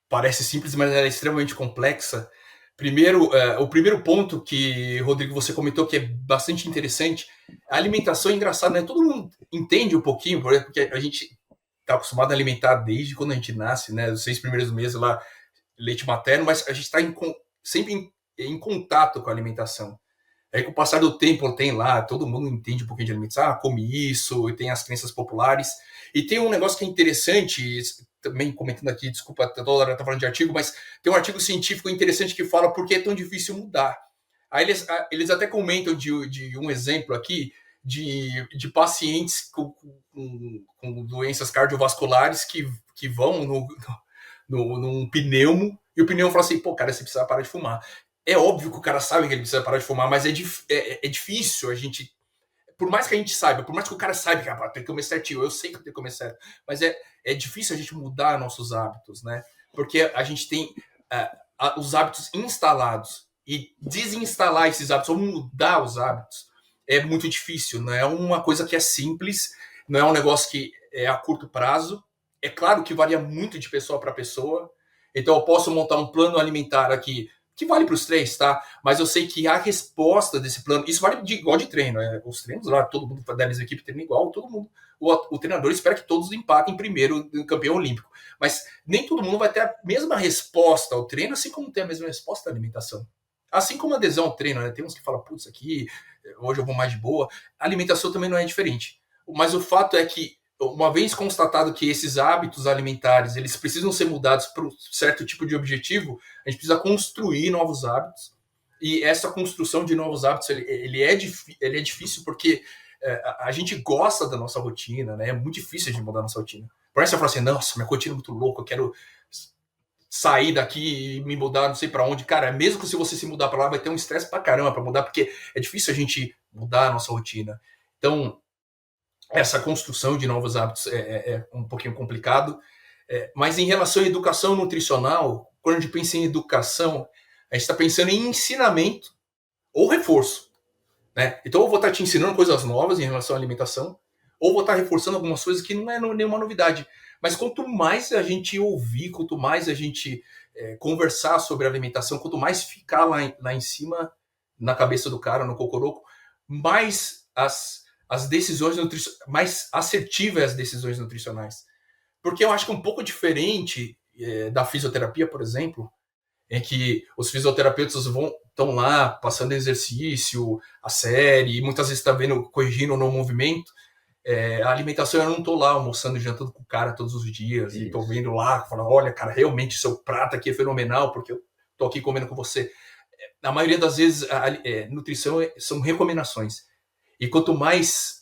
parece simples, mas ela é extremamente complexa. Primeiro, o primeiro ponto que, Rodrigo, você comentou que é bastante interessante, a alimentação é engraçada, né? Todo mundo entende um pouquinho, porque a gente está acostumado a alimentar desde quando a gente nasce, né? Os 6 primeiros meses lá, leite materno, mas a gente está sempre em contato com a alimentação. Aí, com o passar do tempo, tem lá, todo mundo entende um pouquinho de alimentação, come isso, e tem as crenças populares. E tem um negócio que é interessante, também comentando aqui, desculpa, toda hora eu tô falando de artigo, mas tem um artigo científico interessante que fala por que é tão difícil mudar. Aí eles até comentam de um exemplo aqui de pacientes com doenças cardiovasculares que vão num pneumo, e o pneumo fala assim, pô, cara, você precisa parar de fumar. É óbvio que o cara sabe que ele precisa parar de fumar, mas é difícil a gente... Por mais que a gente saiba, por mais que o cara saiba que tem que comer certinho, eu sei que tem que comer certo, mas é difícil a gente mudar nossos hábitos, né? Porque a gente tem os hábitos instalados e desinstalar esses hábitos ou mudar os hábitos é muito difícil. Não é uma coisa que é simples, não é um negócio que é a curto prazo. É claro que varia muito de pessoa para pessoa. Então eu posso montar um plano alimentar aqui que vale para os 3, tá? Mas eu sei que a resposta desse plano, isso vale igual de treino, né? Os treinos lá, todo mundo da mesma equipe treina igual, todo mundo, o treinador espera que todos empatem primeiro no campeão olímpico. Mas nem todo mundo vai ter a mesma resposta ao treino, assim como tem a mesma resposta à alimentação. Assim como a adesão ao treino, né? Tem uns que falam, putz, aqui, hoje eu vou mais de boa. A alimentação também não é diferente. Mas o fato é que, uma vez constatado que esses hábitos alimentares eles precisam ser mudados para um certo tipo de objetivo, a gente precisa construir novos hábitos. E essa construção de novos hábitos ele é difícil porque a gente gosta da nossa rotina, né? É muito difícil de mudar a nossa rotina. Parece que você fala assim, nossa, minha rotina é muito louca, eu quero sair daqui e me mudar não sei para onde. Cara, mesmo que se você se mudar para lá, vai ter um estresse pra caramba para mudar, porque é difícil a gente mudar a nossa rotina. Então, essa construção de novos hábitos é um pouquinho complicado. Mas em relação à educação nutricional, quando a gente pensa em educação, a gente está pensando em ensinamento ou reforço. Né? Então, eu vou estar te ensinando coisas novas em relação à alimentação, ou vou estar reforçando algumas coisas que não é nenhuma novidade. Mas quanto mais a gente ouvir, quanto mais a gente conversar sobre alimentação, quanto mais ficar lá em cima, na cabeça do cara, no cocoroco, mais as decisões mais assertivas as decisões nutricionais. Porque eu acho que é um pouco diferente da fisioterapia, por exemplo, em que os fisioterapeutas estão lá passando exercício, a série, e muitas vezes está vendo, corrigindo no movimento. A alimentação, eu não estou lá almoçando e jantando com o cara todos os dias, isso. E estou vendo lá, falando, olha, cara, realmente seu prato aqui é fenomenal, porque eu estou aqui comendo com você. Na maioria das vezes, nutrição são recomendações. E quanto mais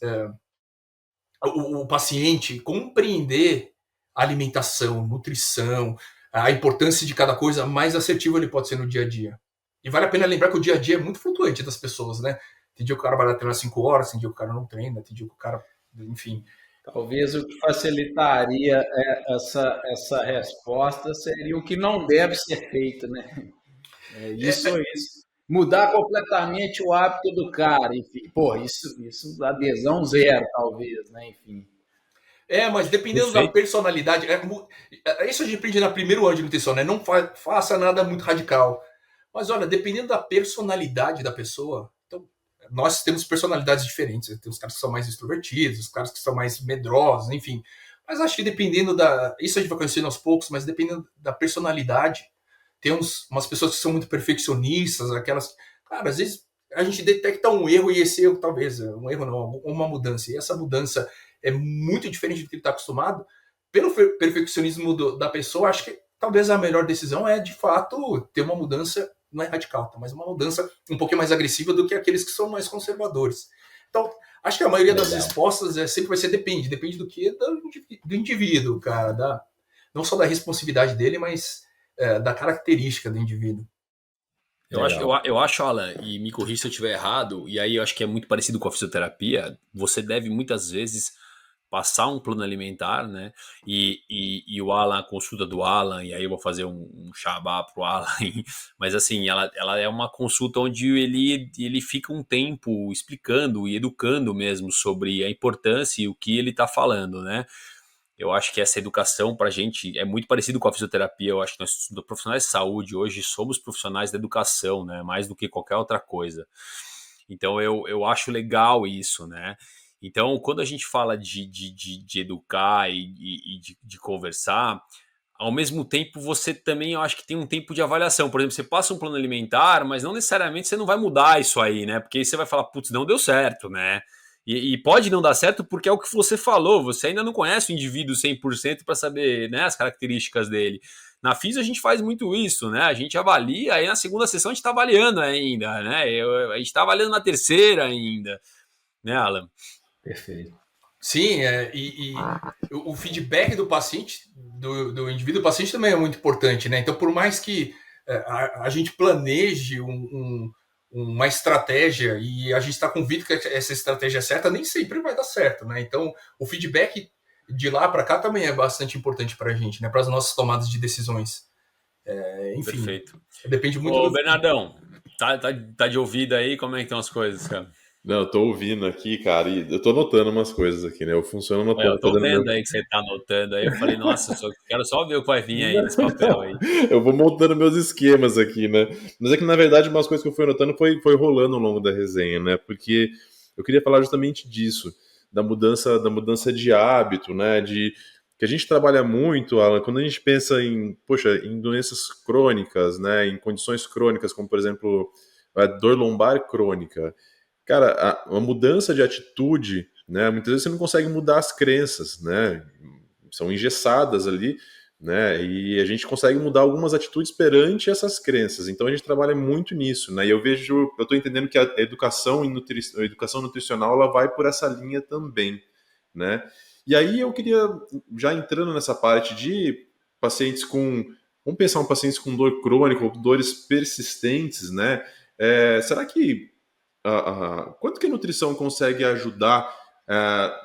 o paciente compreender a alimentação, nutrição, a importância de cada coisa, mais assertivo ele pode ser no dia a dia. E vale a pena lembrar que o dia a dia é muito flutuante das pessoas, né? Tem dia que o cara vai treinar 5 horas, tem dia que o cara não treina, tem dia que o cara... Enfim. Talvez o que facilitaria essa resposta seria o que não deve ser feito, né? Isso. Mudar completamente o hábito do cara, enfim. Pô, isso adesão zero, talvez, né? Enfim. Mas dependendo da personalidade... isso a gente aprende no primeiro ano de nutrição, né? Não faça nada muito radical. Mas olha, dependendo da personalidade da pessoa... Então, nós temos personalidades diferentes. Tem os caras que são mais extrovertidos, os caras que são mais medrosos, enfim. Mas acho que dependendo da... Isso a gente vai conhecendo aos poucos, mas dependendo da personalidade... Tem umas pessoas que são muito perfeccionistas, aquelas... Cara, às vezes a gente detecta um erro e esse erro, talvez, um erro não, uma mudança. E essa mudança é muito diferente do que ele está acostumado. Pelo perfeccionismo da pessoa, acho que talvez a melhor decisão é, de fato, ter uma mudança, não é radical, mas uma mudança um pouquinho mais agressiva do que aqueles que são mais conservadores. Então, acho que a maioria das Legal. respostas sempre vai ser depende do que? Do indivíduo, cara, não só da responsividade dele, mas da característica do indivíduo. Legal. Eu acho, Alan, e me corrija se eu estiver errado, e aí eu acho que é muito parecido com a fisioterapia, você deve muitas vezes passar um plano alimentar, né? E o Alan, a consulta do Alan, e aí eu vou fazer um xabá pro Alan, mas assim, ela é uma consulta onde ele fica um tempo explicando e educando mesmo sobre a importância e o que ele tá falando, né? Eu acho que essa educação para a gente é muito parecido com a fisioterapia. Eu acho que nós, profissionais de saúde, hoje somos profissionais da educação, né? Mais do que qualquer outra coisa. Então eu acho legal isso, né? Então, quando a gente fala de educar e de conversar, ao mesmo tempo você também, eu acho que tem um tempo de avaliação. Por exemplo, você passa um plano alimentar, mas não necessariamente você não vai mudar isso aí, né? Porque aí você vai falar, putz, não deu certo, né? E pode não dar certo porque é o que você falou, você ainda não conhece o indivíduo 100% para saber, né, as características dele. Na FIS a gente faz muito isso, né? A gente avalia, aí na segunda sessão a gente está avaliando ainda, né? A gente está avaliando na terceira ainda, né, Alan? Perfeito. Sim, e o feedback do paciente, do indivíduo paciente também é muito importante, né? Então, por mais que a gente planeje uma estratégia e a gente está convicto que essa estratégia é certa, nem sempre vai dar certo, né? Então, o feedback de lá para cá também é bastante importante para a gente, né? Para as nossas tomadas de decisões. Enfim, Perfeito. depende muito Ô, Bernardão, tá de ouvido aí? Como é que estão as coisas, cara? Não, eu tô ouvindo aqui, cara, e eu tô anotando umas coisas aqui, né? Eu funciono Eu anotando, tô fazendo meu. vendo aí que você tá anotando aí. Eu falei, nossa, quero só ver o que vai vir aí nesse papel aí. Eu vou montando meus esquemas aqui, né? Mas é que, na verdade, umas coisas que eu fui anotando foi rolando ao longo da resenha, né? Porque eu queria falar justamente disso, da mudança de hábito, né? De que a gente trabalha muito, Alan, quando a gente pensa em, poxa, em doenças crônicas, né? Em condições crônicas, como, por exemplo, a dor lombar crônica. Cara, uma mudança de atitude, né? Muitas vezes você não consegue mudar as crenças, né? São engessadas ali, né? E a gente consegue mudar algumas atitudes perante essas crenças. Então a gente trabalha muito nisso, né? E eu estou entendendo que a educação a educação nutricional ela vai por essa linha também, né? E aí eu queria já entrando nessa parte de pacientes vamos pensar em pacientes com dor crônica ou dores persistentes, né? Será que quanto que a nutrição consegue ajudar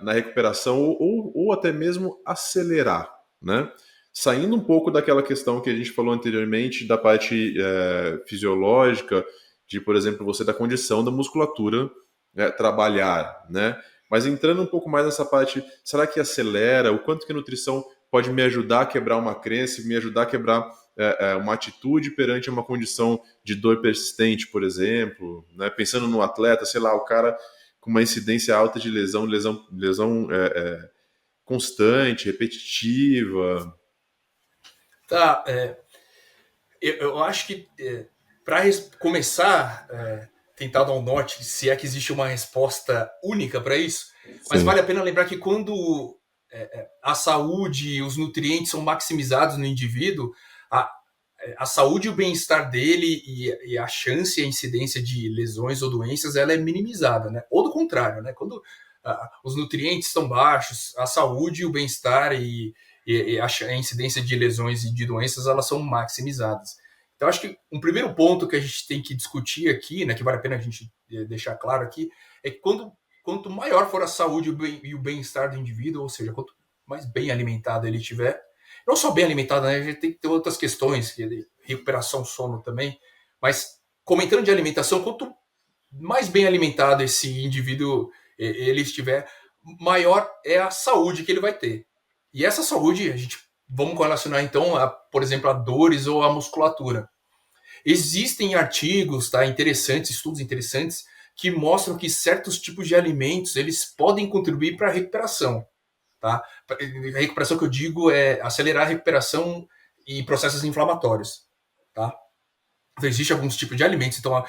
na recuperação ou até mesmo acelerar, né? Saindo um pouco daquela questão que a gente falou anteriormente da parte fisiológica, de, por exemplo, você da condição da musculatura trabalhar, né? Mas entrando um pouco mais nessa parte, será que acelera? O quanto que a nutrição pode me ajudar a quebrar uma crença, me ajudar a quebrar uma atitude perante uma condição de dor persistente, por exemplo, né? Pensando no atleta, sei lá, o cara com uma incidência alta de lesão constante, repetitiva. Tá, eu acho que para começar, tentar dar um norte, se é que existe uma resposta única para isso, mas vale a pena lembrar que quando a saúde, os nutrientes são maximizados no indivíduo, a saúde e o bem-estar dele e a chance e a incidência de lesões ou doenças ela é minimizada, né? Ou do contrário, né? Quando os nutrientes estão baixos, a saúde, o bem-estar e a incidência de lesões e de doenças elas são maximizadas. Então, acho que um primeiro ponto que a gente tem que discutir aqui, né, que vale a pena a gente deixar claro aqui, é que quanto maior for a saúde e o bem-estar do indivíduo, ou seja, quanto mais bem alimentado ele estiver, não só bem alimentado, né, a gente tem que ter outras questões, recuperação, sono também, mas comentando de alimentação, quanto mais bem alimentado esse indivíduo ele estiver, maior é a saúde que ele vai ter. E essa saúde, vamos relacionar então, por exemplo, a dores ou a musculatura. Existem artigos, tá, interessantes, estudos interessantes, que mostram que certos tipos de alimentos eles podem contribuir para a recuperação. Tá? A recuperação que eu digo é acelerar a recuperação e processos inflamatórios. Tá? Então, existem alguns tipos de alimentos, então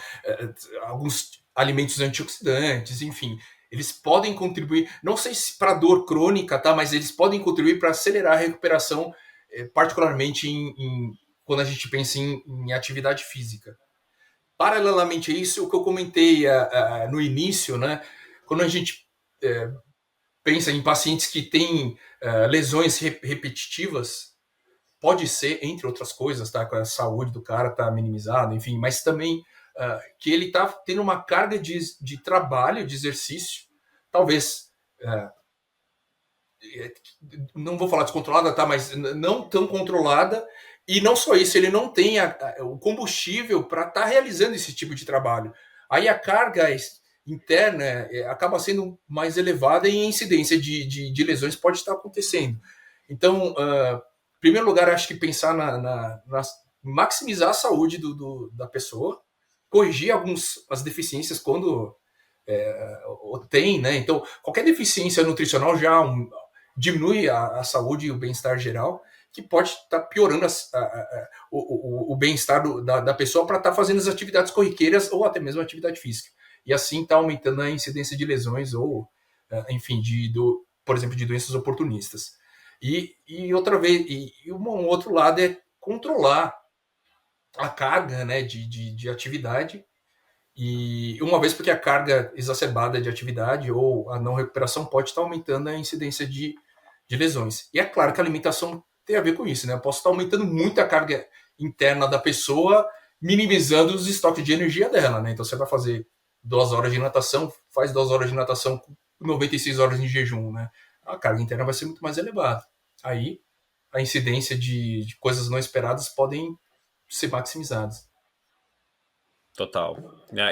alguns alimentos antioxidantes, enfim, eles podem contribuir, não sei se para dor crônica, tá? Mas eles podem contribuir para acelerar a recuperação, particularmente quando a gente pensa em atividade física. Paralelamente a isso, o que eu comentei no início, né? quando a gente pensa em pacientes que têm lesões repetitivas, pode ser, entre outras coisas, tá? Que a saúde do cara está minimizada, enfim, mas também que ele está tendo uma carga de trabalho, de exercício, talvez, não vou falar descontrolada, tá? Mas não tão controlada, e não só isso, ele não tem o combustível para estar realizando esse tipo de trabalho. Aí a carga interna acaba sendo mais elevada e a incidência de lesões pode estar acontecendo. Então, em primeiro lugar, acho que pensar na maximizar a saúde da pessoa, corrigir as deficiências quando tem, né? Então, qualquer deficiência nutricional já diminui a saúde e o bem-estar geral, que pode estar piorando o bem-estar da pessoa para estar fazendo as atividades corriqueiras ou até mesmo atividade física. E assim está aumentando a incidência de lesões ou, enfim, por exemplo, de doenças oportunistas. E outra vez, um outro lado é controlar a carga, né, de atividade, e uma vez porque a carga exacerbada de atividade ou a não recuperação pode estar aumentando a incidência de lesões. E é claro que a alimentação tem a ver com isso, né? Eu posso estar aumentando muito a carga interna da pessoa, minimizando os estoques de energia dela, né? Então você vai fazer 2 horas de natação, faz 2 horas de natação com 96 horas em jejum, né? A carga interna vai ser muito mais elevada. Aí a incidência de coisas não esperadas podem ser maximizadas. Total.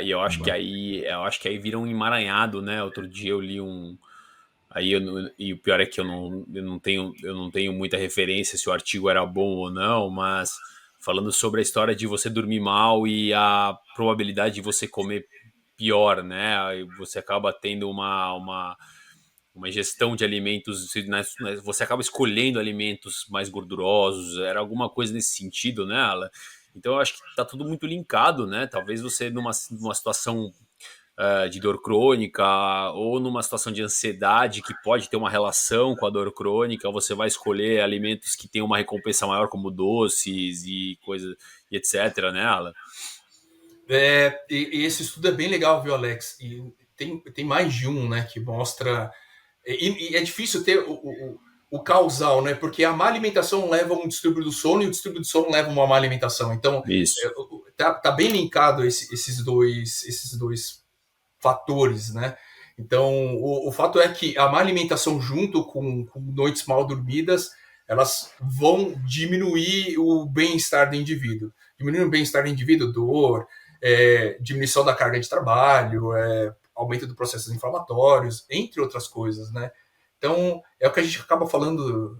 E eu acho que aí vira um emaranhado, né? Outro dia eu li um. E o pior é que eu não tenho muita referência se o artigo era bom ou não, mas falando sobre a história de você dormir mal e a probabilidade de você comer pior, né? Aí você acaba tendo uma ingestão de alimentos, né? Você acaba escolhendo alimentos mais gordurosos, era alguma coisa nesse sentido, né, Alan? Então eu acho que tá tudo muito linkado, né? Talvez você numa situação de dor crônica ou numa situação de ansiedade que pode ter uma relação com a dor crônica, você vai escolher alimentos que tenham uma recompensa maior, como doces e coisas, e etc, né, Alan? E esse estudo é bem legal, viu, Alex? E tem mais de um, né, que mostra... E é difícil ter o causal, né? Porque a má alimentação leva a um distúrbio do sono e o distúrbio do sono leva a uma má alimentação. Então, tá bem linkado esses dois fatores, né? Então, o fato é que a má alimentação junto com noites mal dormidas, elas vão diminuir o bem-estar do indivíduo. Diminuir o bem-estar do indivíduo, dor, diminuição da carga de trabalho, aumento dos processos inflamatórios, entre outras coisas, né? Então, é o que a gente acaba falando.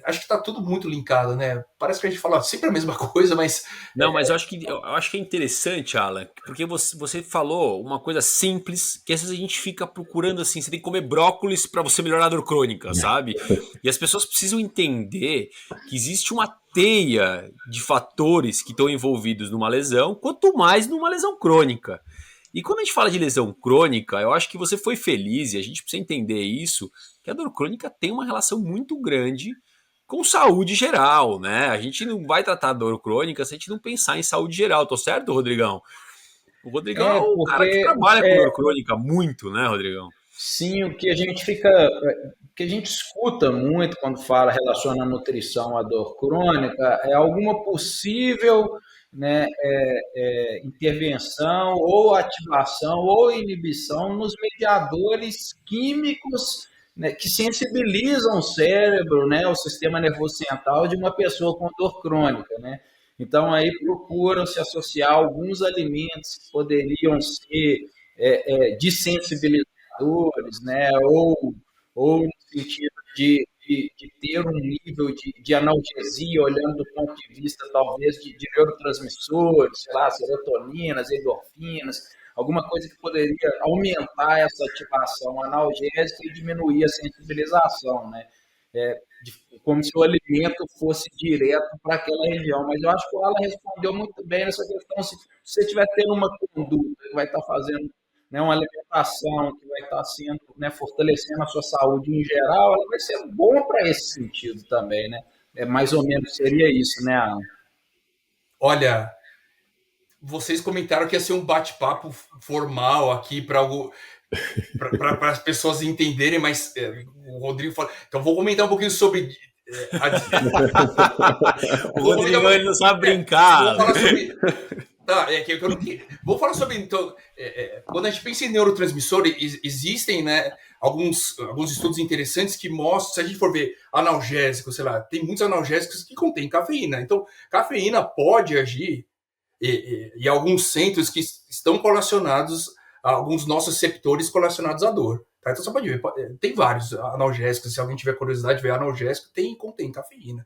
Acho que está tudo muito linkado, né? Parece que a gente fala sempre a mesma coisa, mas... Não, mas eu acho que é interessante, Alan, porque você falou uma coisa simples, que às vezes a gente fica procurando assim, você tem que comer brócolis para você melhorar a dor crônica, sabe? E as pessoas precisam entender que existe uma teia de fatores que estão envolvidos numa lesão, quanto mais numa lesão crônica. E quando a gente fala de lesão crônica, eu acho que você foi feliz, e a gente precisa entender isso, que a dor crônica tem uma relação muito grande com saúde geral, né? A gente não vai tratar dor crônica se a gente não pensar em saúde geral, tô certo, Rodrigão? O Rodrigão é um cara que trabalha com dor crônica muito, né, Rodrigão? Sim, o que a gente escuta muito quando relaciona a nutrição à dor crônica é alguma possível, né, intervenção ou ativação ou inibição nos mediadores químicos, né, que sensibilizam o cérebro, né, o sistema nervoso central de uma pessoa com dor crônica, né? Então aí procuram se associar alguns alimentos que poderiam ser desensibilizadores, né, ou no sentido de ter um nível de analgesia, olhando do ponto de vista, talvez, de neurotransmissores, sei lá, serotoninas, endorfinas, alguma coisa que poderia aumentar essa ativação analgésica e diminuir a sensibilização, né? Como se o alimento fosse direto para aquela região. Mas eu acho que o Alan respondeu muito bem nessa questão. Se você estiver tendo uma conduta que vai estar fazendo, né, uma alimentação que vai estar sendo, né, fortalecendo a sua saúde em geral, ela vai ser bom para esse sentido também, né? Mais ou menos seria isso, né, Alan? Olha, vocês comentaram que ia ser um bate-papo formal aqui para as pessoas entenderem, mas o Rodrigo fala. Então, vou comentar um pouquinho sobre. O Rodrigo ele não sabe brincar. Vou falar sobre. Tá, vou falar sobre. Então, quando a gente pensa em neurotransmissor, existem, né, alguns estudos interessantes que mostram, se a gente for ver analgésicos, sei lá, tem muitos analgésicos que contêm cafeína. Então, cafeína pode agir e alguns centros que estão correlacionados a alguns nossos receptores correlacionados à dor. Tá? Então, você pode ver, tem vários analgésicos, se alguém tiver curiosidade de ver analgésico, contém cafeína.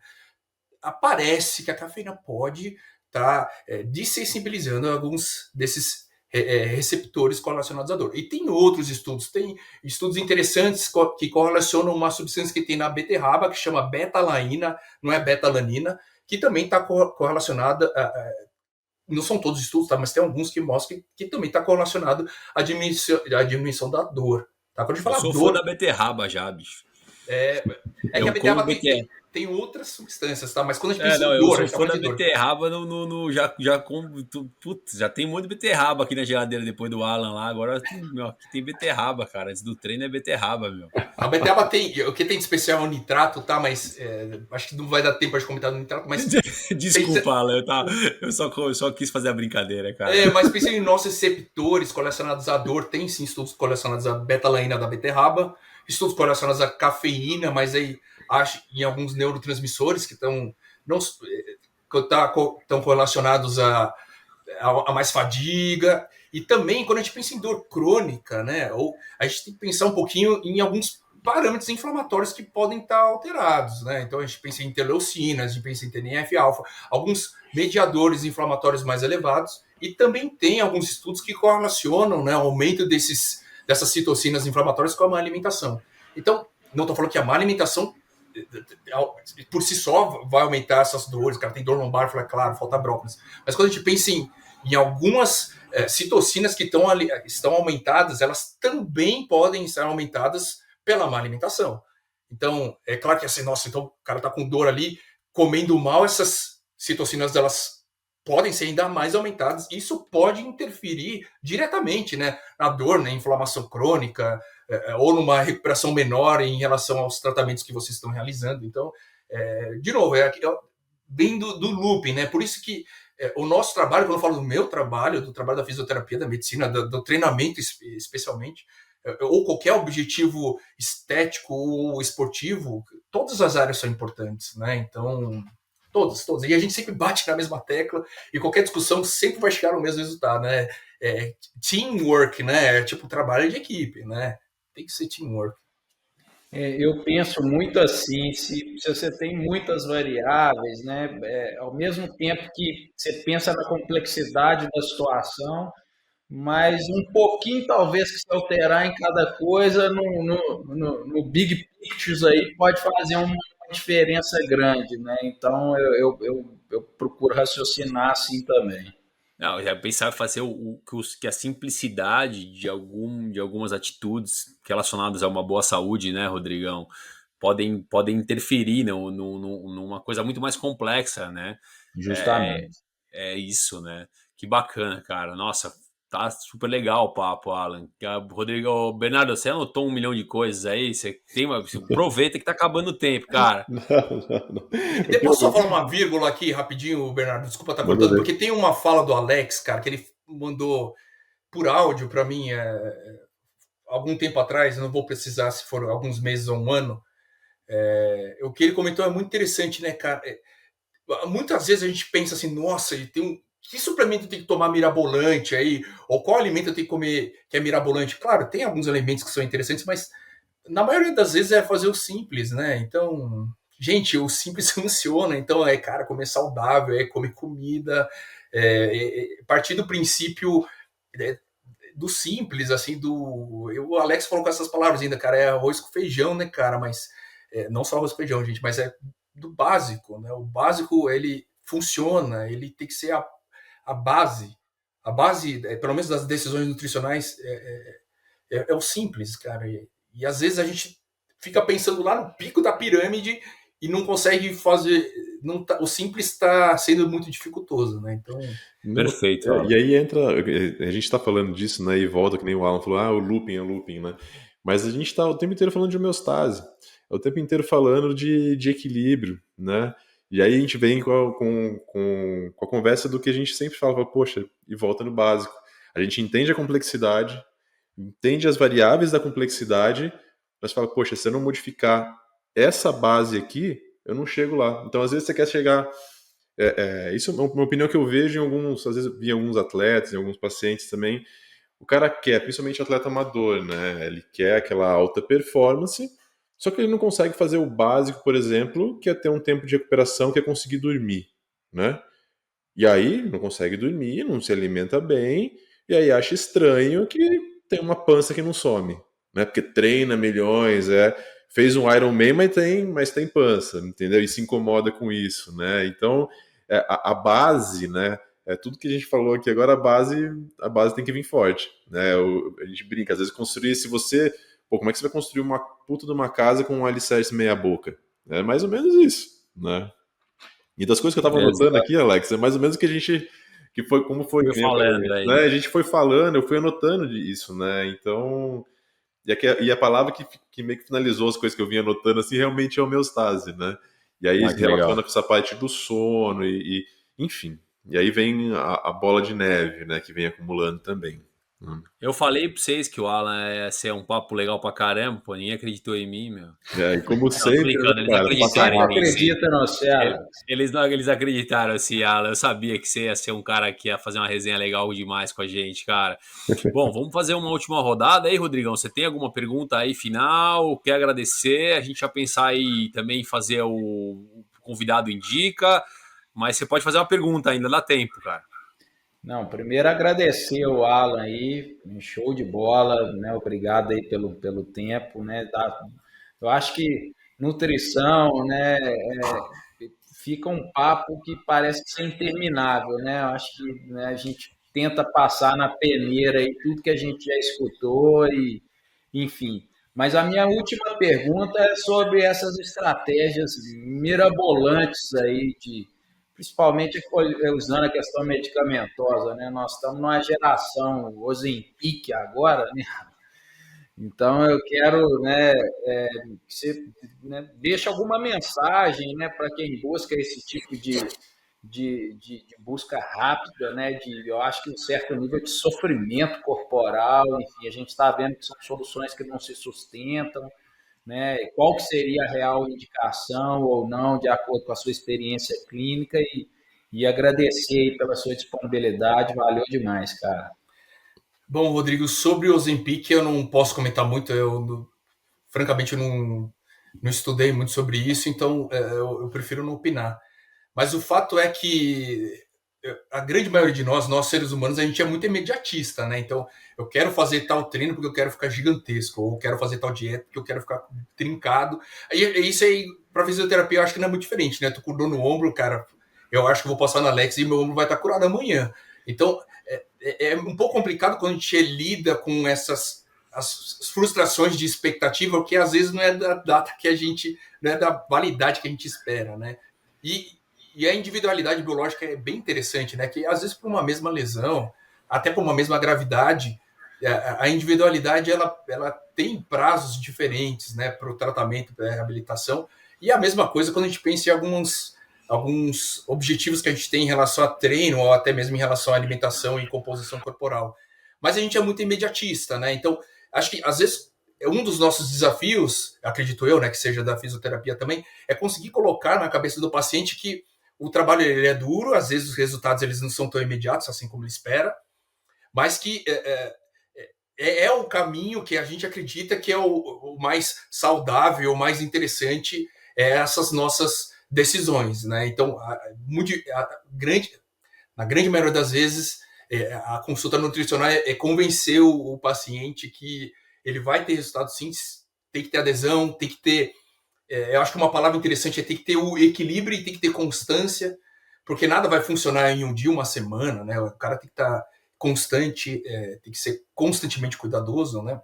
Aparece que a cafeína pode estar dessensibilizando alguns desses receptores correlacionados à dor. E tem outros estudos, tem estudos interessantes que correlacionam uma substância que tem na beterraba, que chama betalaína, não é betalanina, que também está correlacionada não são todos os estudos, tá? Mas tem alguns que mostram que também está correlacionado à diminuição da dor. Tá? Quando a gente fala eu sou dor, fã da beterraba já, bicho. Que a beterraba tem outras substâncias, tá? Mas quando a gente pensa em dor... Eu sou fã da beterraba, já tem um monte de beterraba aqui na geladeira depois do Alan lá. Agora aqui tem beterraba, cara. Antes do treino é beterraba, meu. A beterraba tem... O que tem de especial é o nitrato, tá? Mas acho que não vai dar tempo para comentar no nitrato, mas... Desculpa, Alan. Eu só quis fazer a brincadeira, cara. Mas pensando em nossos receptores correlacionados à dor, tem sim estudos correlacionados à betalaína da beterraba, estudos correlacionados à cafeína, mas aí acho em alguns neurotransmissores que estão correlacionados a mais fadiga. E também, quando a gente pensa em dor crônica, né, ou a gente tem que pensar um pouquinho em alguns parâmetros inflamatórios que podem estar alterados. Né? Então, a gente pensa em interleucinas, a gente pensa em TNF-alfa, alguns mediadores inflamatórios mais elevados. E também tem alguns estudos que correlacionam, né, o aumento dessas citocinas inflamatórias com a má alimentação. Então, não estou falando que a má alimentação por si só vai aumentar essas dores, o cara tem dor lombar, claro, falta brócolis. Mas quando a gente pensa em algumas citocinas que estão aumentadas, elas também podem estar aumentadas pela má alimentação. Então, é claro que assim, nossa, então o cara está com dor ali, comendo mal, essas citocinas elas podem ser ainda mais aumentadas. Isso pode interferir diretamente, né, na dor, na inflamação crônica, ou numa recuperação menor em relação aos tratamentos que vocês estão realizando. Então, de novo, bem do looping, né? Por isso que o nosso trabalho, quando eu falo do meu trabalho, do trabalho da fisioterapia, da medicina, do treinamento especialmente, ou qualquer objetivo estético ou esportivo, todas as áreas são importantes, né? Então, todas. E a gente sempre bate na mesma tecla e qualquer discussão sempre vai chegar ao mesmo resultado, né? Teamwork, né? Tipo, trabalho de equipe, né? Tem que ser teamwork. Eu penso muito assim, se você tem muitas variáveis, né? Ao mesmo tempo que você pensa na complexidade da situação, mas um pouquinho talvez que se alterar em cada coisa no big pictures aí pode fazer uma diferença grande, né? Então eu procuro raciocinar assim também. Não, eu já pensava em fazer que a simplicidade de algumas atitudes relacionadas a uma boa saúde, né, Rodrigão, podem interferir numa coisa muito mais complexa, né? Justamente. É isso, né? Que bacana, cara. Nossa, tá super legal o papo, Alan. Rodrigo, Bernardo, você anotou 1 milhão de coisas aí? Você aproveita que tá acabando o tempo, cara. Não. Depois só falar uma vírgula aqui, rapidinho, Bernardo. Desculpa estar cortando, porque tem uma fala do Alex, cara, que ele mandou por áudio para mim algum tempo atrás, eu não vou precisar se for alguns meses ou um ano. O que ele comentou é muito interessante, né, cara? Muitas vezes a gente pensa assim, nossa, que suplemento eu tenho que tomar mirabolante aí? Ou qual alimento eu tenho que comer que é mirabolante? Claro, tem alguns alimentos que são interessantes, mas na maioria das vezes é fazer o simples, né? Então, gente, o simples funciona. Então, cara, comer saudável, comer comida, partir do princípio do simples, assim, o Alex falou com essas palavras ainda, cara, é arroz com feijão, né, cara? Mas não só arroz com feijão, gente, mas é do básico, né? O básico, ele funciona, ele tem que ser a base, pelo menos das decisões nutricionais, é o simples, cara. E às vezes a gente fica pensando lá no pico da pirâmide e não consegue fazer não tá, o simples está sendo muito dificultoso, né? Então, Perfeito. E aí entra, a gente está falando disso, né? E volta, que nem o Alan falou, o looping, né? Mas a gente está o tempo inteiro falando de homeostase, é o tempo inteiro falando de equilíbrio, né? E aí a gente vem com a conversa do que a gente sempre fala, poxa, e volta no básico. A gente entende a complexidade, entende as variáveis da complexidade, mas fala, poxa, se eu não modificar essa base aqui, eu não chego lá. Então, às vezes, você quer chegar. Isso é uma opinião que eu vejo em alguns, às vezes, em alguns atletas, em alguns pacientes também. O cara quer, principalmente atleta amador, né? Ele quer aquela alta performance, só que ele não consegue fazer o básico, por exemplo, que é ter um tempo de recuperação, que é conseguir dormir, né? E aí não consegue dormir, não se alimenta bem, e aí acha estranho que tem uma pança que não some, né? Porque treina milhões, fez um Ironman, mas tem pança, entendeu? E se incomoda com isso, né? Então, a base, né? Tudo que a gente falou aqui agora, a base tem que vir forte, né? A gente brinca, às vezes construir, se você... Pô, como é que você vai construir uma puta de uma casa com um alicerce meia boca? É mais ou menos isso, né? E das coisas que eu tava anotando aqui, Alex, é mais ou menos o que a gente... Que foi como foi, Fui que nem eu falando falei, aí. né? A gente foi falando, eu fui anotando isso, né? Então... E a palavra que meio que finalizou as coisas que eu vinha anotando, assim, realmente é homeostase, né? E aí Que legal. relaciona com essa parte do sono, enfim. E aí vem a bola de neve, né? Que vem acumulando também. Eu falei pra vocês que o Alan ia ser um papo legal pra caramba, pô, ninguém acreditou em mim, meu. E como Não, tô sempre, brincando, eles cara, acreditaram Não em mim, sim. acredita no céu. Eles acreditaram, assim, Alan. Eu sabia que você ia ser um cara que ia fazer uma resenha legal demais com a gente, cara. Bom, vamos fazer uma última rodada aí, Rodrigão. Você tem alguma pergunta aí final? Quer agradecer? A gente ia pensar aí também em fazer o convidado indica, mas você pode fazer uma pergunta ainda, dá tempo, cara. Não, primeiro agradecer o Alan aí, um show de bola, né? Obrigado aí pelo tempo, né? Eu acho que nutrição, né? Fica um papo que parece ser interminável, né? Eu acho que, né, a gente tenta passar na peneira aí tudo que a gente já escutou e, enfim. Mas a minha última pergunta é sobre essas estratégias mirabolantes aí principalmente usando a questão medicamentosa, né? Nós estamos numa geração Ozempic agora, né? Então eu quero, né, que você, né, deixe alguma mensagem, né, para quem busca esse tipo de busca rápida, né? Eu acho que um certo nível de sofrimento corporal, enfim, a gente está vendo que são soluções que não se sustentam, né? Qual que seria a real indicação ou não, de acordo com a sua experiência clínica e agradecer aí pela sua disponibilidade, valeu demais, cara. Bom, Rodrigo, sobre o Ozempic eu não posso comentar muito, francamente eu não estudei muito sobre isso, então eu prefiro não opinar. Mas o fato é que a grande maioria de nós seres humanos, a gente é muito imediatista, né? Então, eu quero fazer tal treino porque eu quero ficar gigantesco, ou eu quero fazer tal dieta porque eu quero ficar trincado. Isso aí, para fisioterapia, eu acho que não é muito diferente, né? Tô com dor no ombro, cara, eu acho que vou passar na Alex e meu ombro vai estar curado amanhã. Então, é um pouco complicado quando a gente lida com essas as frustrações de expectativa, porque às vezes não é da data que a gente, não é da validade que a gente espera, né? E a individualidade biológica é bem interessante, né? Que às vezes por uma mesma lesão, até por uma mesma gravidade, a individualidade ela tem prazos diferentes, né? Para o tratamento, para a reabilitação. E a mesma coisa quando a gente pensa em alguns objetivos que a gente tem em relação a treino ou até mesmo em relação à alimentação e composição corporal. Mas a gente é muito imediatista, né? Então, acho que às vezes um dos nossos desafios, acredito eu, né, que seja da fisioterapia também, é conseguir colocar na cabeça do paciente que o trabalho ele é duro, às vezes os resultados eles não são tão imediatos, assim como ele espera, mas que é o caminho que a gente acredita que é o mais saudável, o mais interessante, essas nossas decisões, né? Então, na grande maioria das vezes, a consulta nutricional é convencer o paciente que ele vai ter resultado sim, tem que ter adesão, tem que ter... eu acho que uma palavra interessante é ter que ter o equilíbrio e tem que ter constância, porque nada vai funcionar em um dia, uma semana, né? O cara tem que estar constante, tem que ser constantemente cuidadoso, né?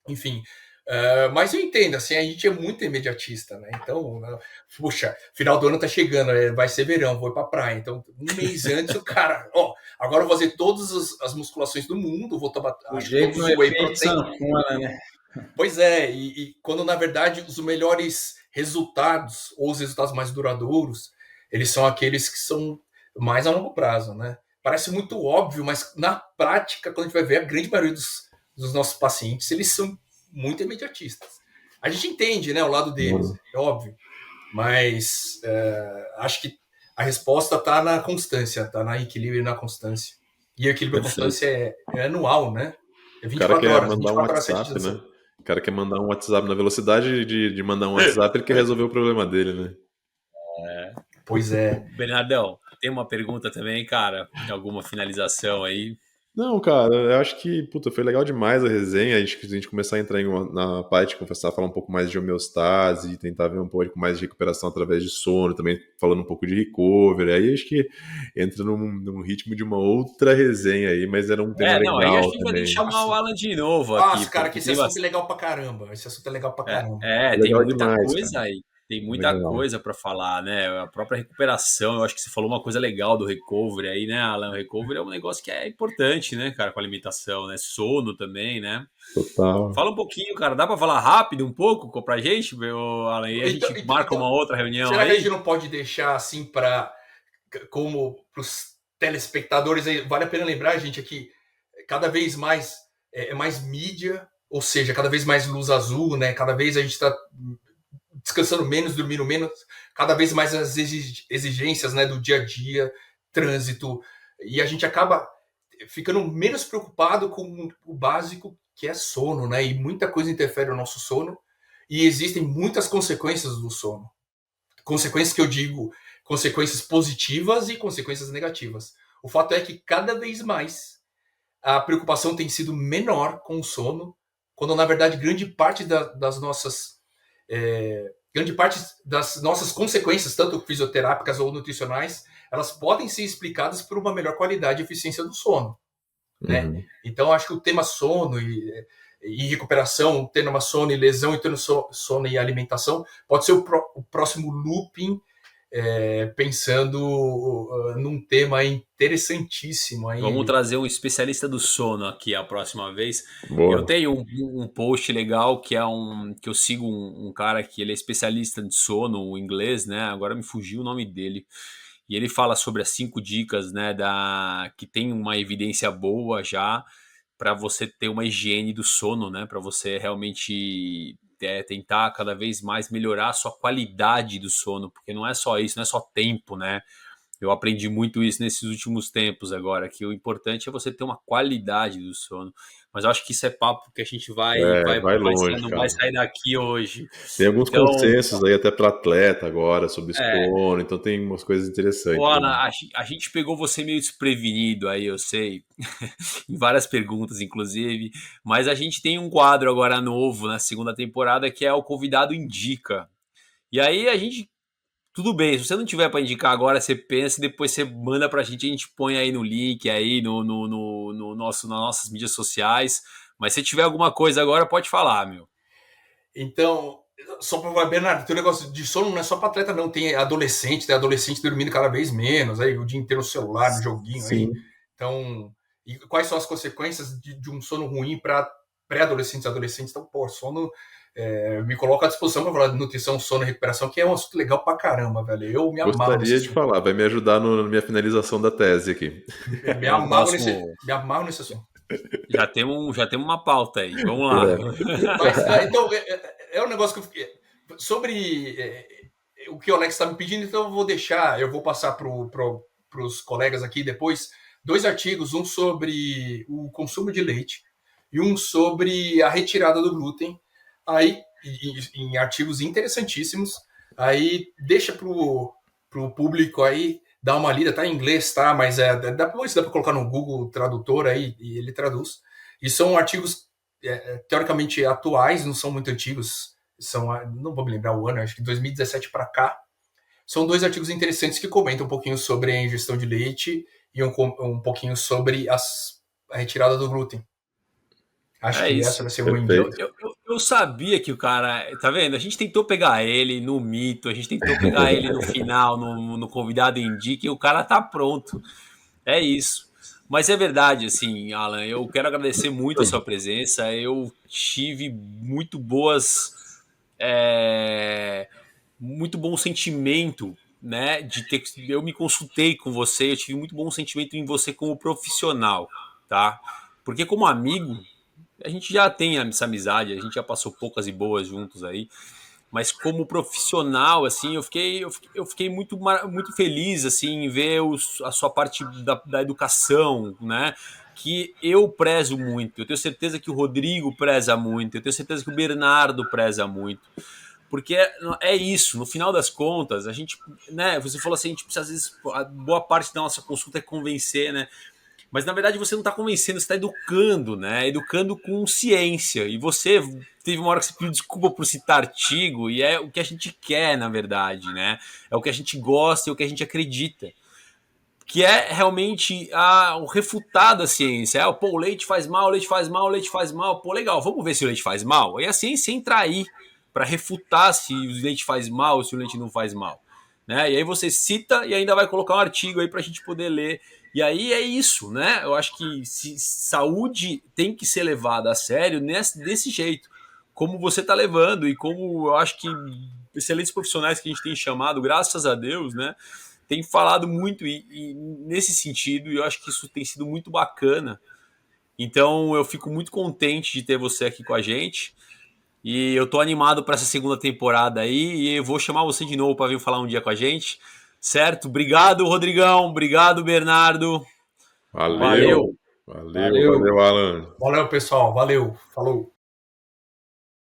Enfim, Mas eu entendo, assim, a gente é muito imediatista, né? Então, puxa, final do ano tá chegando, vai ser verão, vou ir pra praia. Então, um mês antes, o cara, agora eu vou fazer todas as musculações do mundo, vou tomar, O acho que jeito todos no os whey efeito protein. sanfona, né? Pois é, e quando na verdade os melhores resultados, ou os resultados mais duradouros, eles são aqueles que são mais a longo prazo, né? Parece muito óbvio, mas na prática, quando a gente vai ver, a grande maioria dos nossos pacientes, eles são muito imediatistas. A gente entende, né, o lado deles, é óbvio, mas acho que a resposta está na constância, está na equilíbrio e na constância. E o equilíbrio e a constância é anual, né? É O cara 24 quer horas, mandar um 24 horas, 7 WhatsApp, dias. né? O cara quer mandar um WhatsApp na velocidade de mandar um WhatsApp, ele quer resolver o problema dele, né? Pois é. Bernardão, tem uma pergunta também, cara? Alguma finalização aí? Não, cara, eu acho que, puta, foi legal demais a resenha, a gente começar a entrar na parte, começar a falar um pouco mais de homeostase, tentar ver um pouco mais de recuperação através de sono, também falando um pouco de recovery, aí acho que entra num ritmo de uma outra resenha aí, mas era um tema Não, aí a legal gente vai ter que também. chamar o Alan de novo aqui, Nossa, cara, que porque esse assunto é legal pra caramba. Esse assunto é legal pra caramba. tem Legal muita demais, coisa cara. aí. Tem muita Legal. coisa para falar, né? A própria recuperação, eu acho que você falou uma coisa legal do recovery aí, né, Alan? O recovery é um negócio que é importante, né, cara, com a alimentação, né? Sono também, né? Total. Fala um pouquinho, cara. Dá para falar rápido um pouco pra gente, Alan? E a gente marca uma outra reunião será que a aí? gente não pode deixar assim para os telespectadores aí? Vale a pena lembrar, gente, aqui cada vez mais é mais mídia, ou seja, cada vez mais luz azul, né? Cada vez a gente está descansando menos, dormindo menos, cada vez mais as exigências, né, do dia a dia, trânsito, e a gente acaba ficando menos preocupado com o básico, que é sono, né? E muita coisa interfere no nosso sono, e existem muitas consequências do sono. Consequências que eu digo, consequências positivas e consequências negativas. O fato é que cada vez mais a preocupação tem sido menor com o sono, quando na verdade grande parte das nossas consequências, tanto fisioterápicas ou nutricionais, elas podem ser explicadas por uma melhor qualidade e eficiência do sono, né? Uhum. Então, acho que o tema sono e recuperação, o tema sono e lesão, e tema sono e alimentação, pode ser o próximo looping, pensando num tema interessantíssimo. Aí. Vamos trazer um especialista do sono aqui a próxima vez. Eu Boa. tenho um post legal que que eu sigo um cara que ele é especialista de sono, o inglês, né? Agora me fugiu o nome dele. E ele fala sobre as 5 dicas, né, que tem uma evidência boa já para você ter uma higiene do sono, né? Para você realmente tentar cada vez mais melhorar a sua qualidade do sono, porque não é só isso, não é só tempo, né? Eu aprendi muito isso nesses últimos tempos agora, que o importante é você ter uma qualidade do sono. Mas eu acho que isso é papo que a gente Vai longe, não vai cara. sair daqui hoje. Tem alguns Então, consensos aí até para atleta agora sobre sono, então tem umas coisas interessantes. Ana, a gente pegou você meio desprevenido aí, eu sei, em várias perguntas, inclusive, mas a gente tem um quadro agora novo na segunda temporada que é o Convidado Indica. E aí a gente tudo bem, se você não tiver para indicar agora, você pensa e depois você manda pra gente, a gente põe aí no link, aí nas nossas mídias sociais. Mas se tiver alguma coisa agora, pode falar, meu. Então, só para Bernardo, tem um negócio de sono não é só para atleta, não. Tem adolescente dormindo cada vez menos, aí o dia inteiro no celular, no joguinho. Sim. Aí. Então, e quais são as consequências de um sono ruim para pré-adolescentes e adolescentes? Então, sono me coloca à disposição para falar de nutrição, sono e recuperação, que é um assunto legal pra caramba, velho. Eu me amarro Gostaria de falar, vai me ajudar na minha finalização da tese aqui. Me amarro nesse assunto. Já temos uma pauta aí, vamos lá. Mas, então, é um negócio que eu fiquei... Sobre o que o Alex está me pedindo, então eu vou passar para os colegas aqui depois 2 artigos, um sobre o consumo de leite e um sobre a retirada do glúten, aí em artigos interessantíssimos. Aí deixa para o público aí dar uma lida, tá em inglês, tá? Mas dá para colocar no Google Tradutor aí e ele traduz. E são artigos teoricamente atuais, não são muito antigos. Não vou me lembrar o ano, acho que 2017 para cá. São 2 artigos interessantes que comentam um pouquinho sobre a ingestão de leite e um pouquinho sobre a retirada do glúten. Acho que isso. essa vai ser uma indicação. Eu sabia que o cara. Tá vendo? A gente tentou pegar ele no mito, a gente tentou pegar ele no final, no convidado indique, e o cara tá pronto. É isso. Mas é verdade, assim, Alan, eu quero agradecer muito a sua presença. Eu tive é, muito bom sentimento, né? Eu me consultei com você, eu tive muito bom sentimento em você como profissional, tá? Porque como amigo, a gente já tem essa amizade, a gente já passou poucas e boas juntos aí, mas como profissional, assim, eu fiquei muito feliz, assim, em ver a sua parte da educação, né? Que eu prezo muito. Eu tenho certeza que o Rodrigo preza muito. Eu tenho certeza que o Bernardo preza muito. Porque é isso, no final das contas, a gente, né? Você falou assim, a gente precisa, às vezes, a boa parte da nossa consulta é convencer, né? Mas na verdade você não está convencendo, você está educando, né? Educando com ciência. E você teve uma hora que você pediu desculpa por citar artigo, e é o que a gente quer, na verdade, né? É o que a gente gosta e o que a gente acredita. Que é realmente o refutado da ciência. Pô, o leite faz mal, o leite faz mal, o leite faz mal. Pô, legal, vamos ver se o leite faz mal. E a ciência entra aí para refutar se o leite faz mal ou se o leite não faz mal. Né? E aí você cita e ainda vai colocar um artigo aí para a gente poder ler. E aí é isso, né? Eu acho que saúde tem que ser levada a sério desse jeito, como você está levando e como eu acho que excelentes profissionais que a gente tem chamado, graças a Deus, né? Tem falado muito e nesse sentido, e eu acho que isso tem sido muito bacana. Então eu fico muito contente de ter você aqui com a gente. E eu tô animado para essa segunda temporada aí. E eu vou chamar você de novo para vir falar um dia com a gente. Certo? Obrigado, Rodrigão. Obrigado, Bernardo. Valeu, Valeu. valeu, Valeu. valeu, Alan. Valeu, pessoal. Valeu. Falou.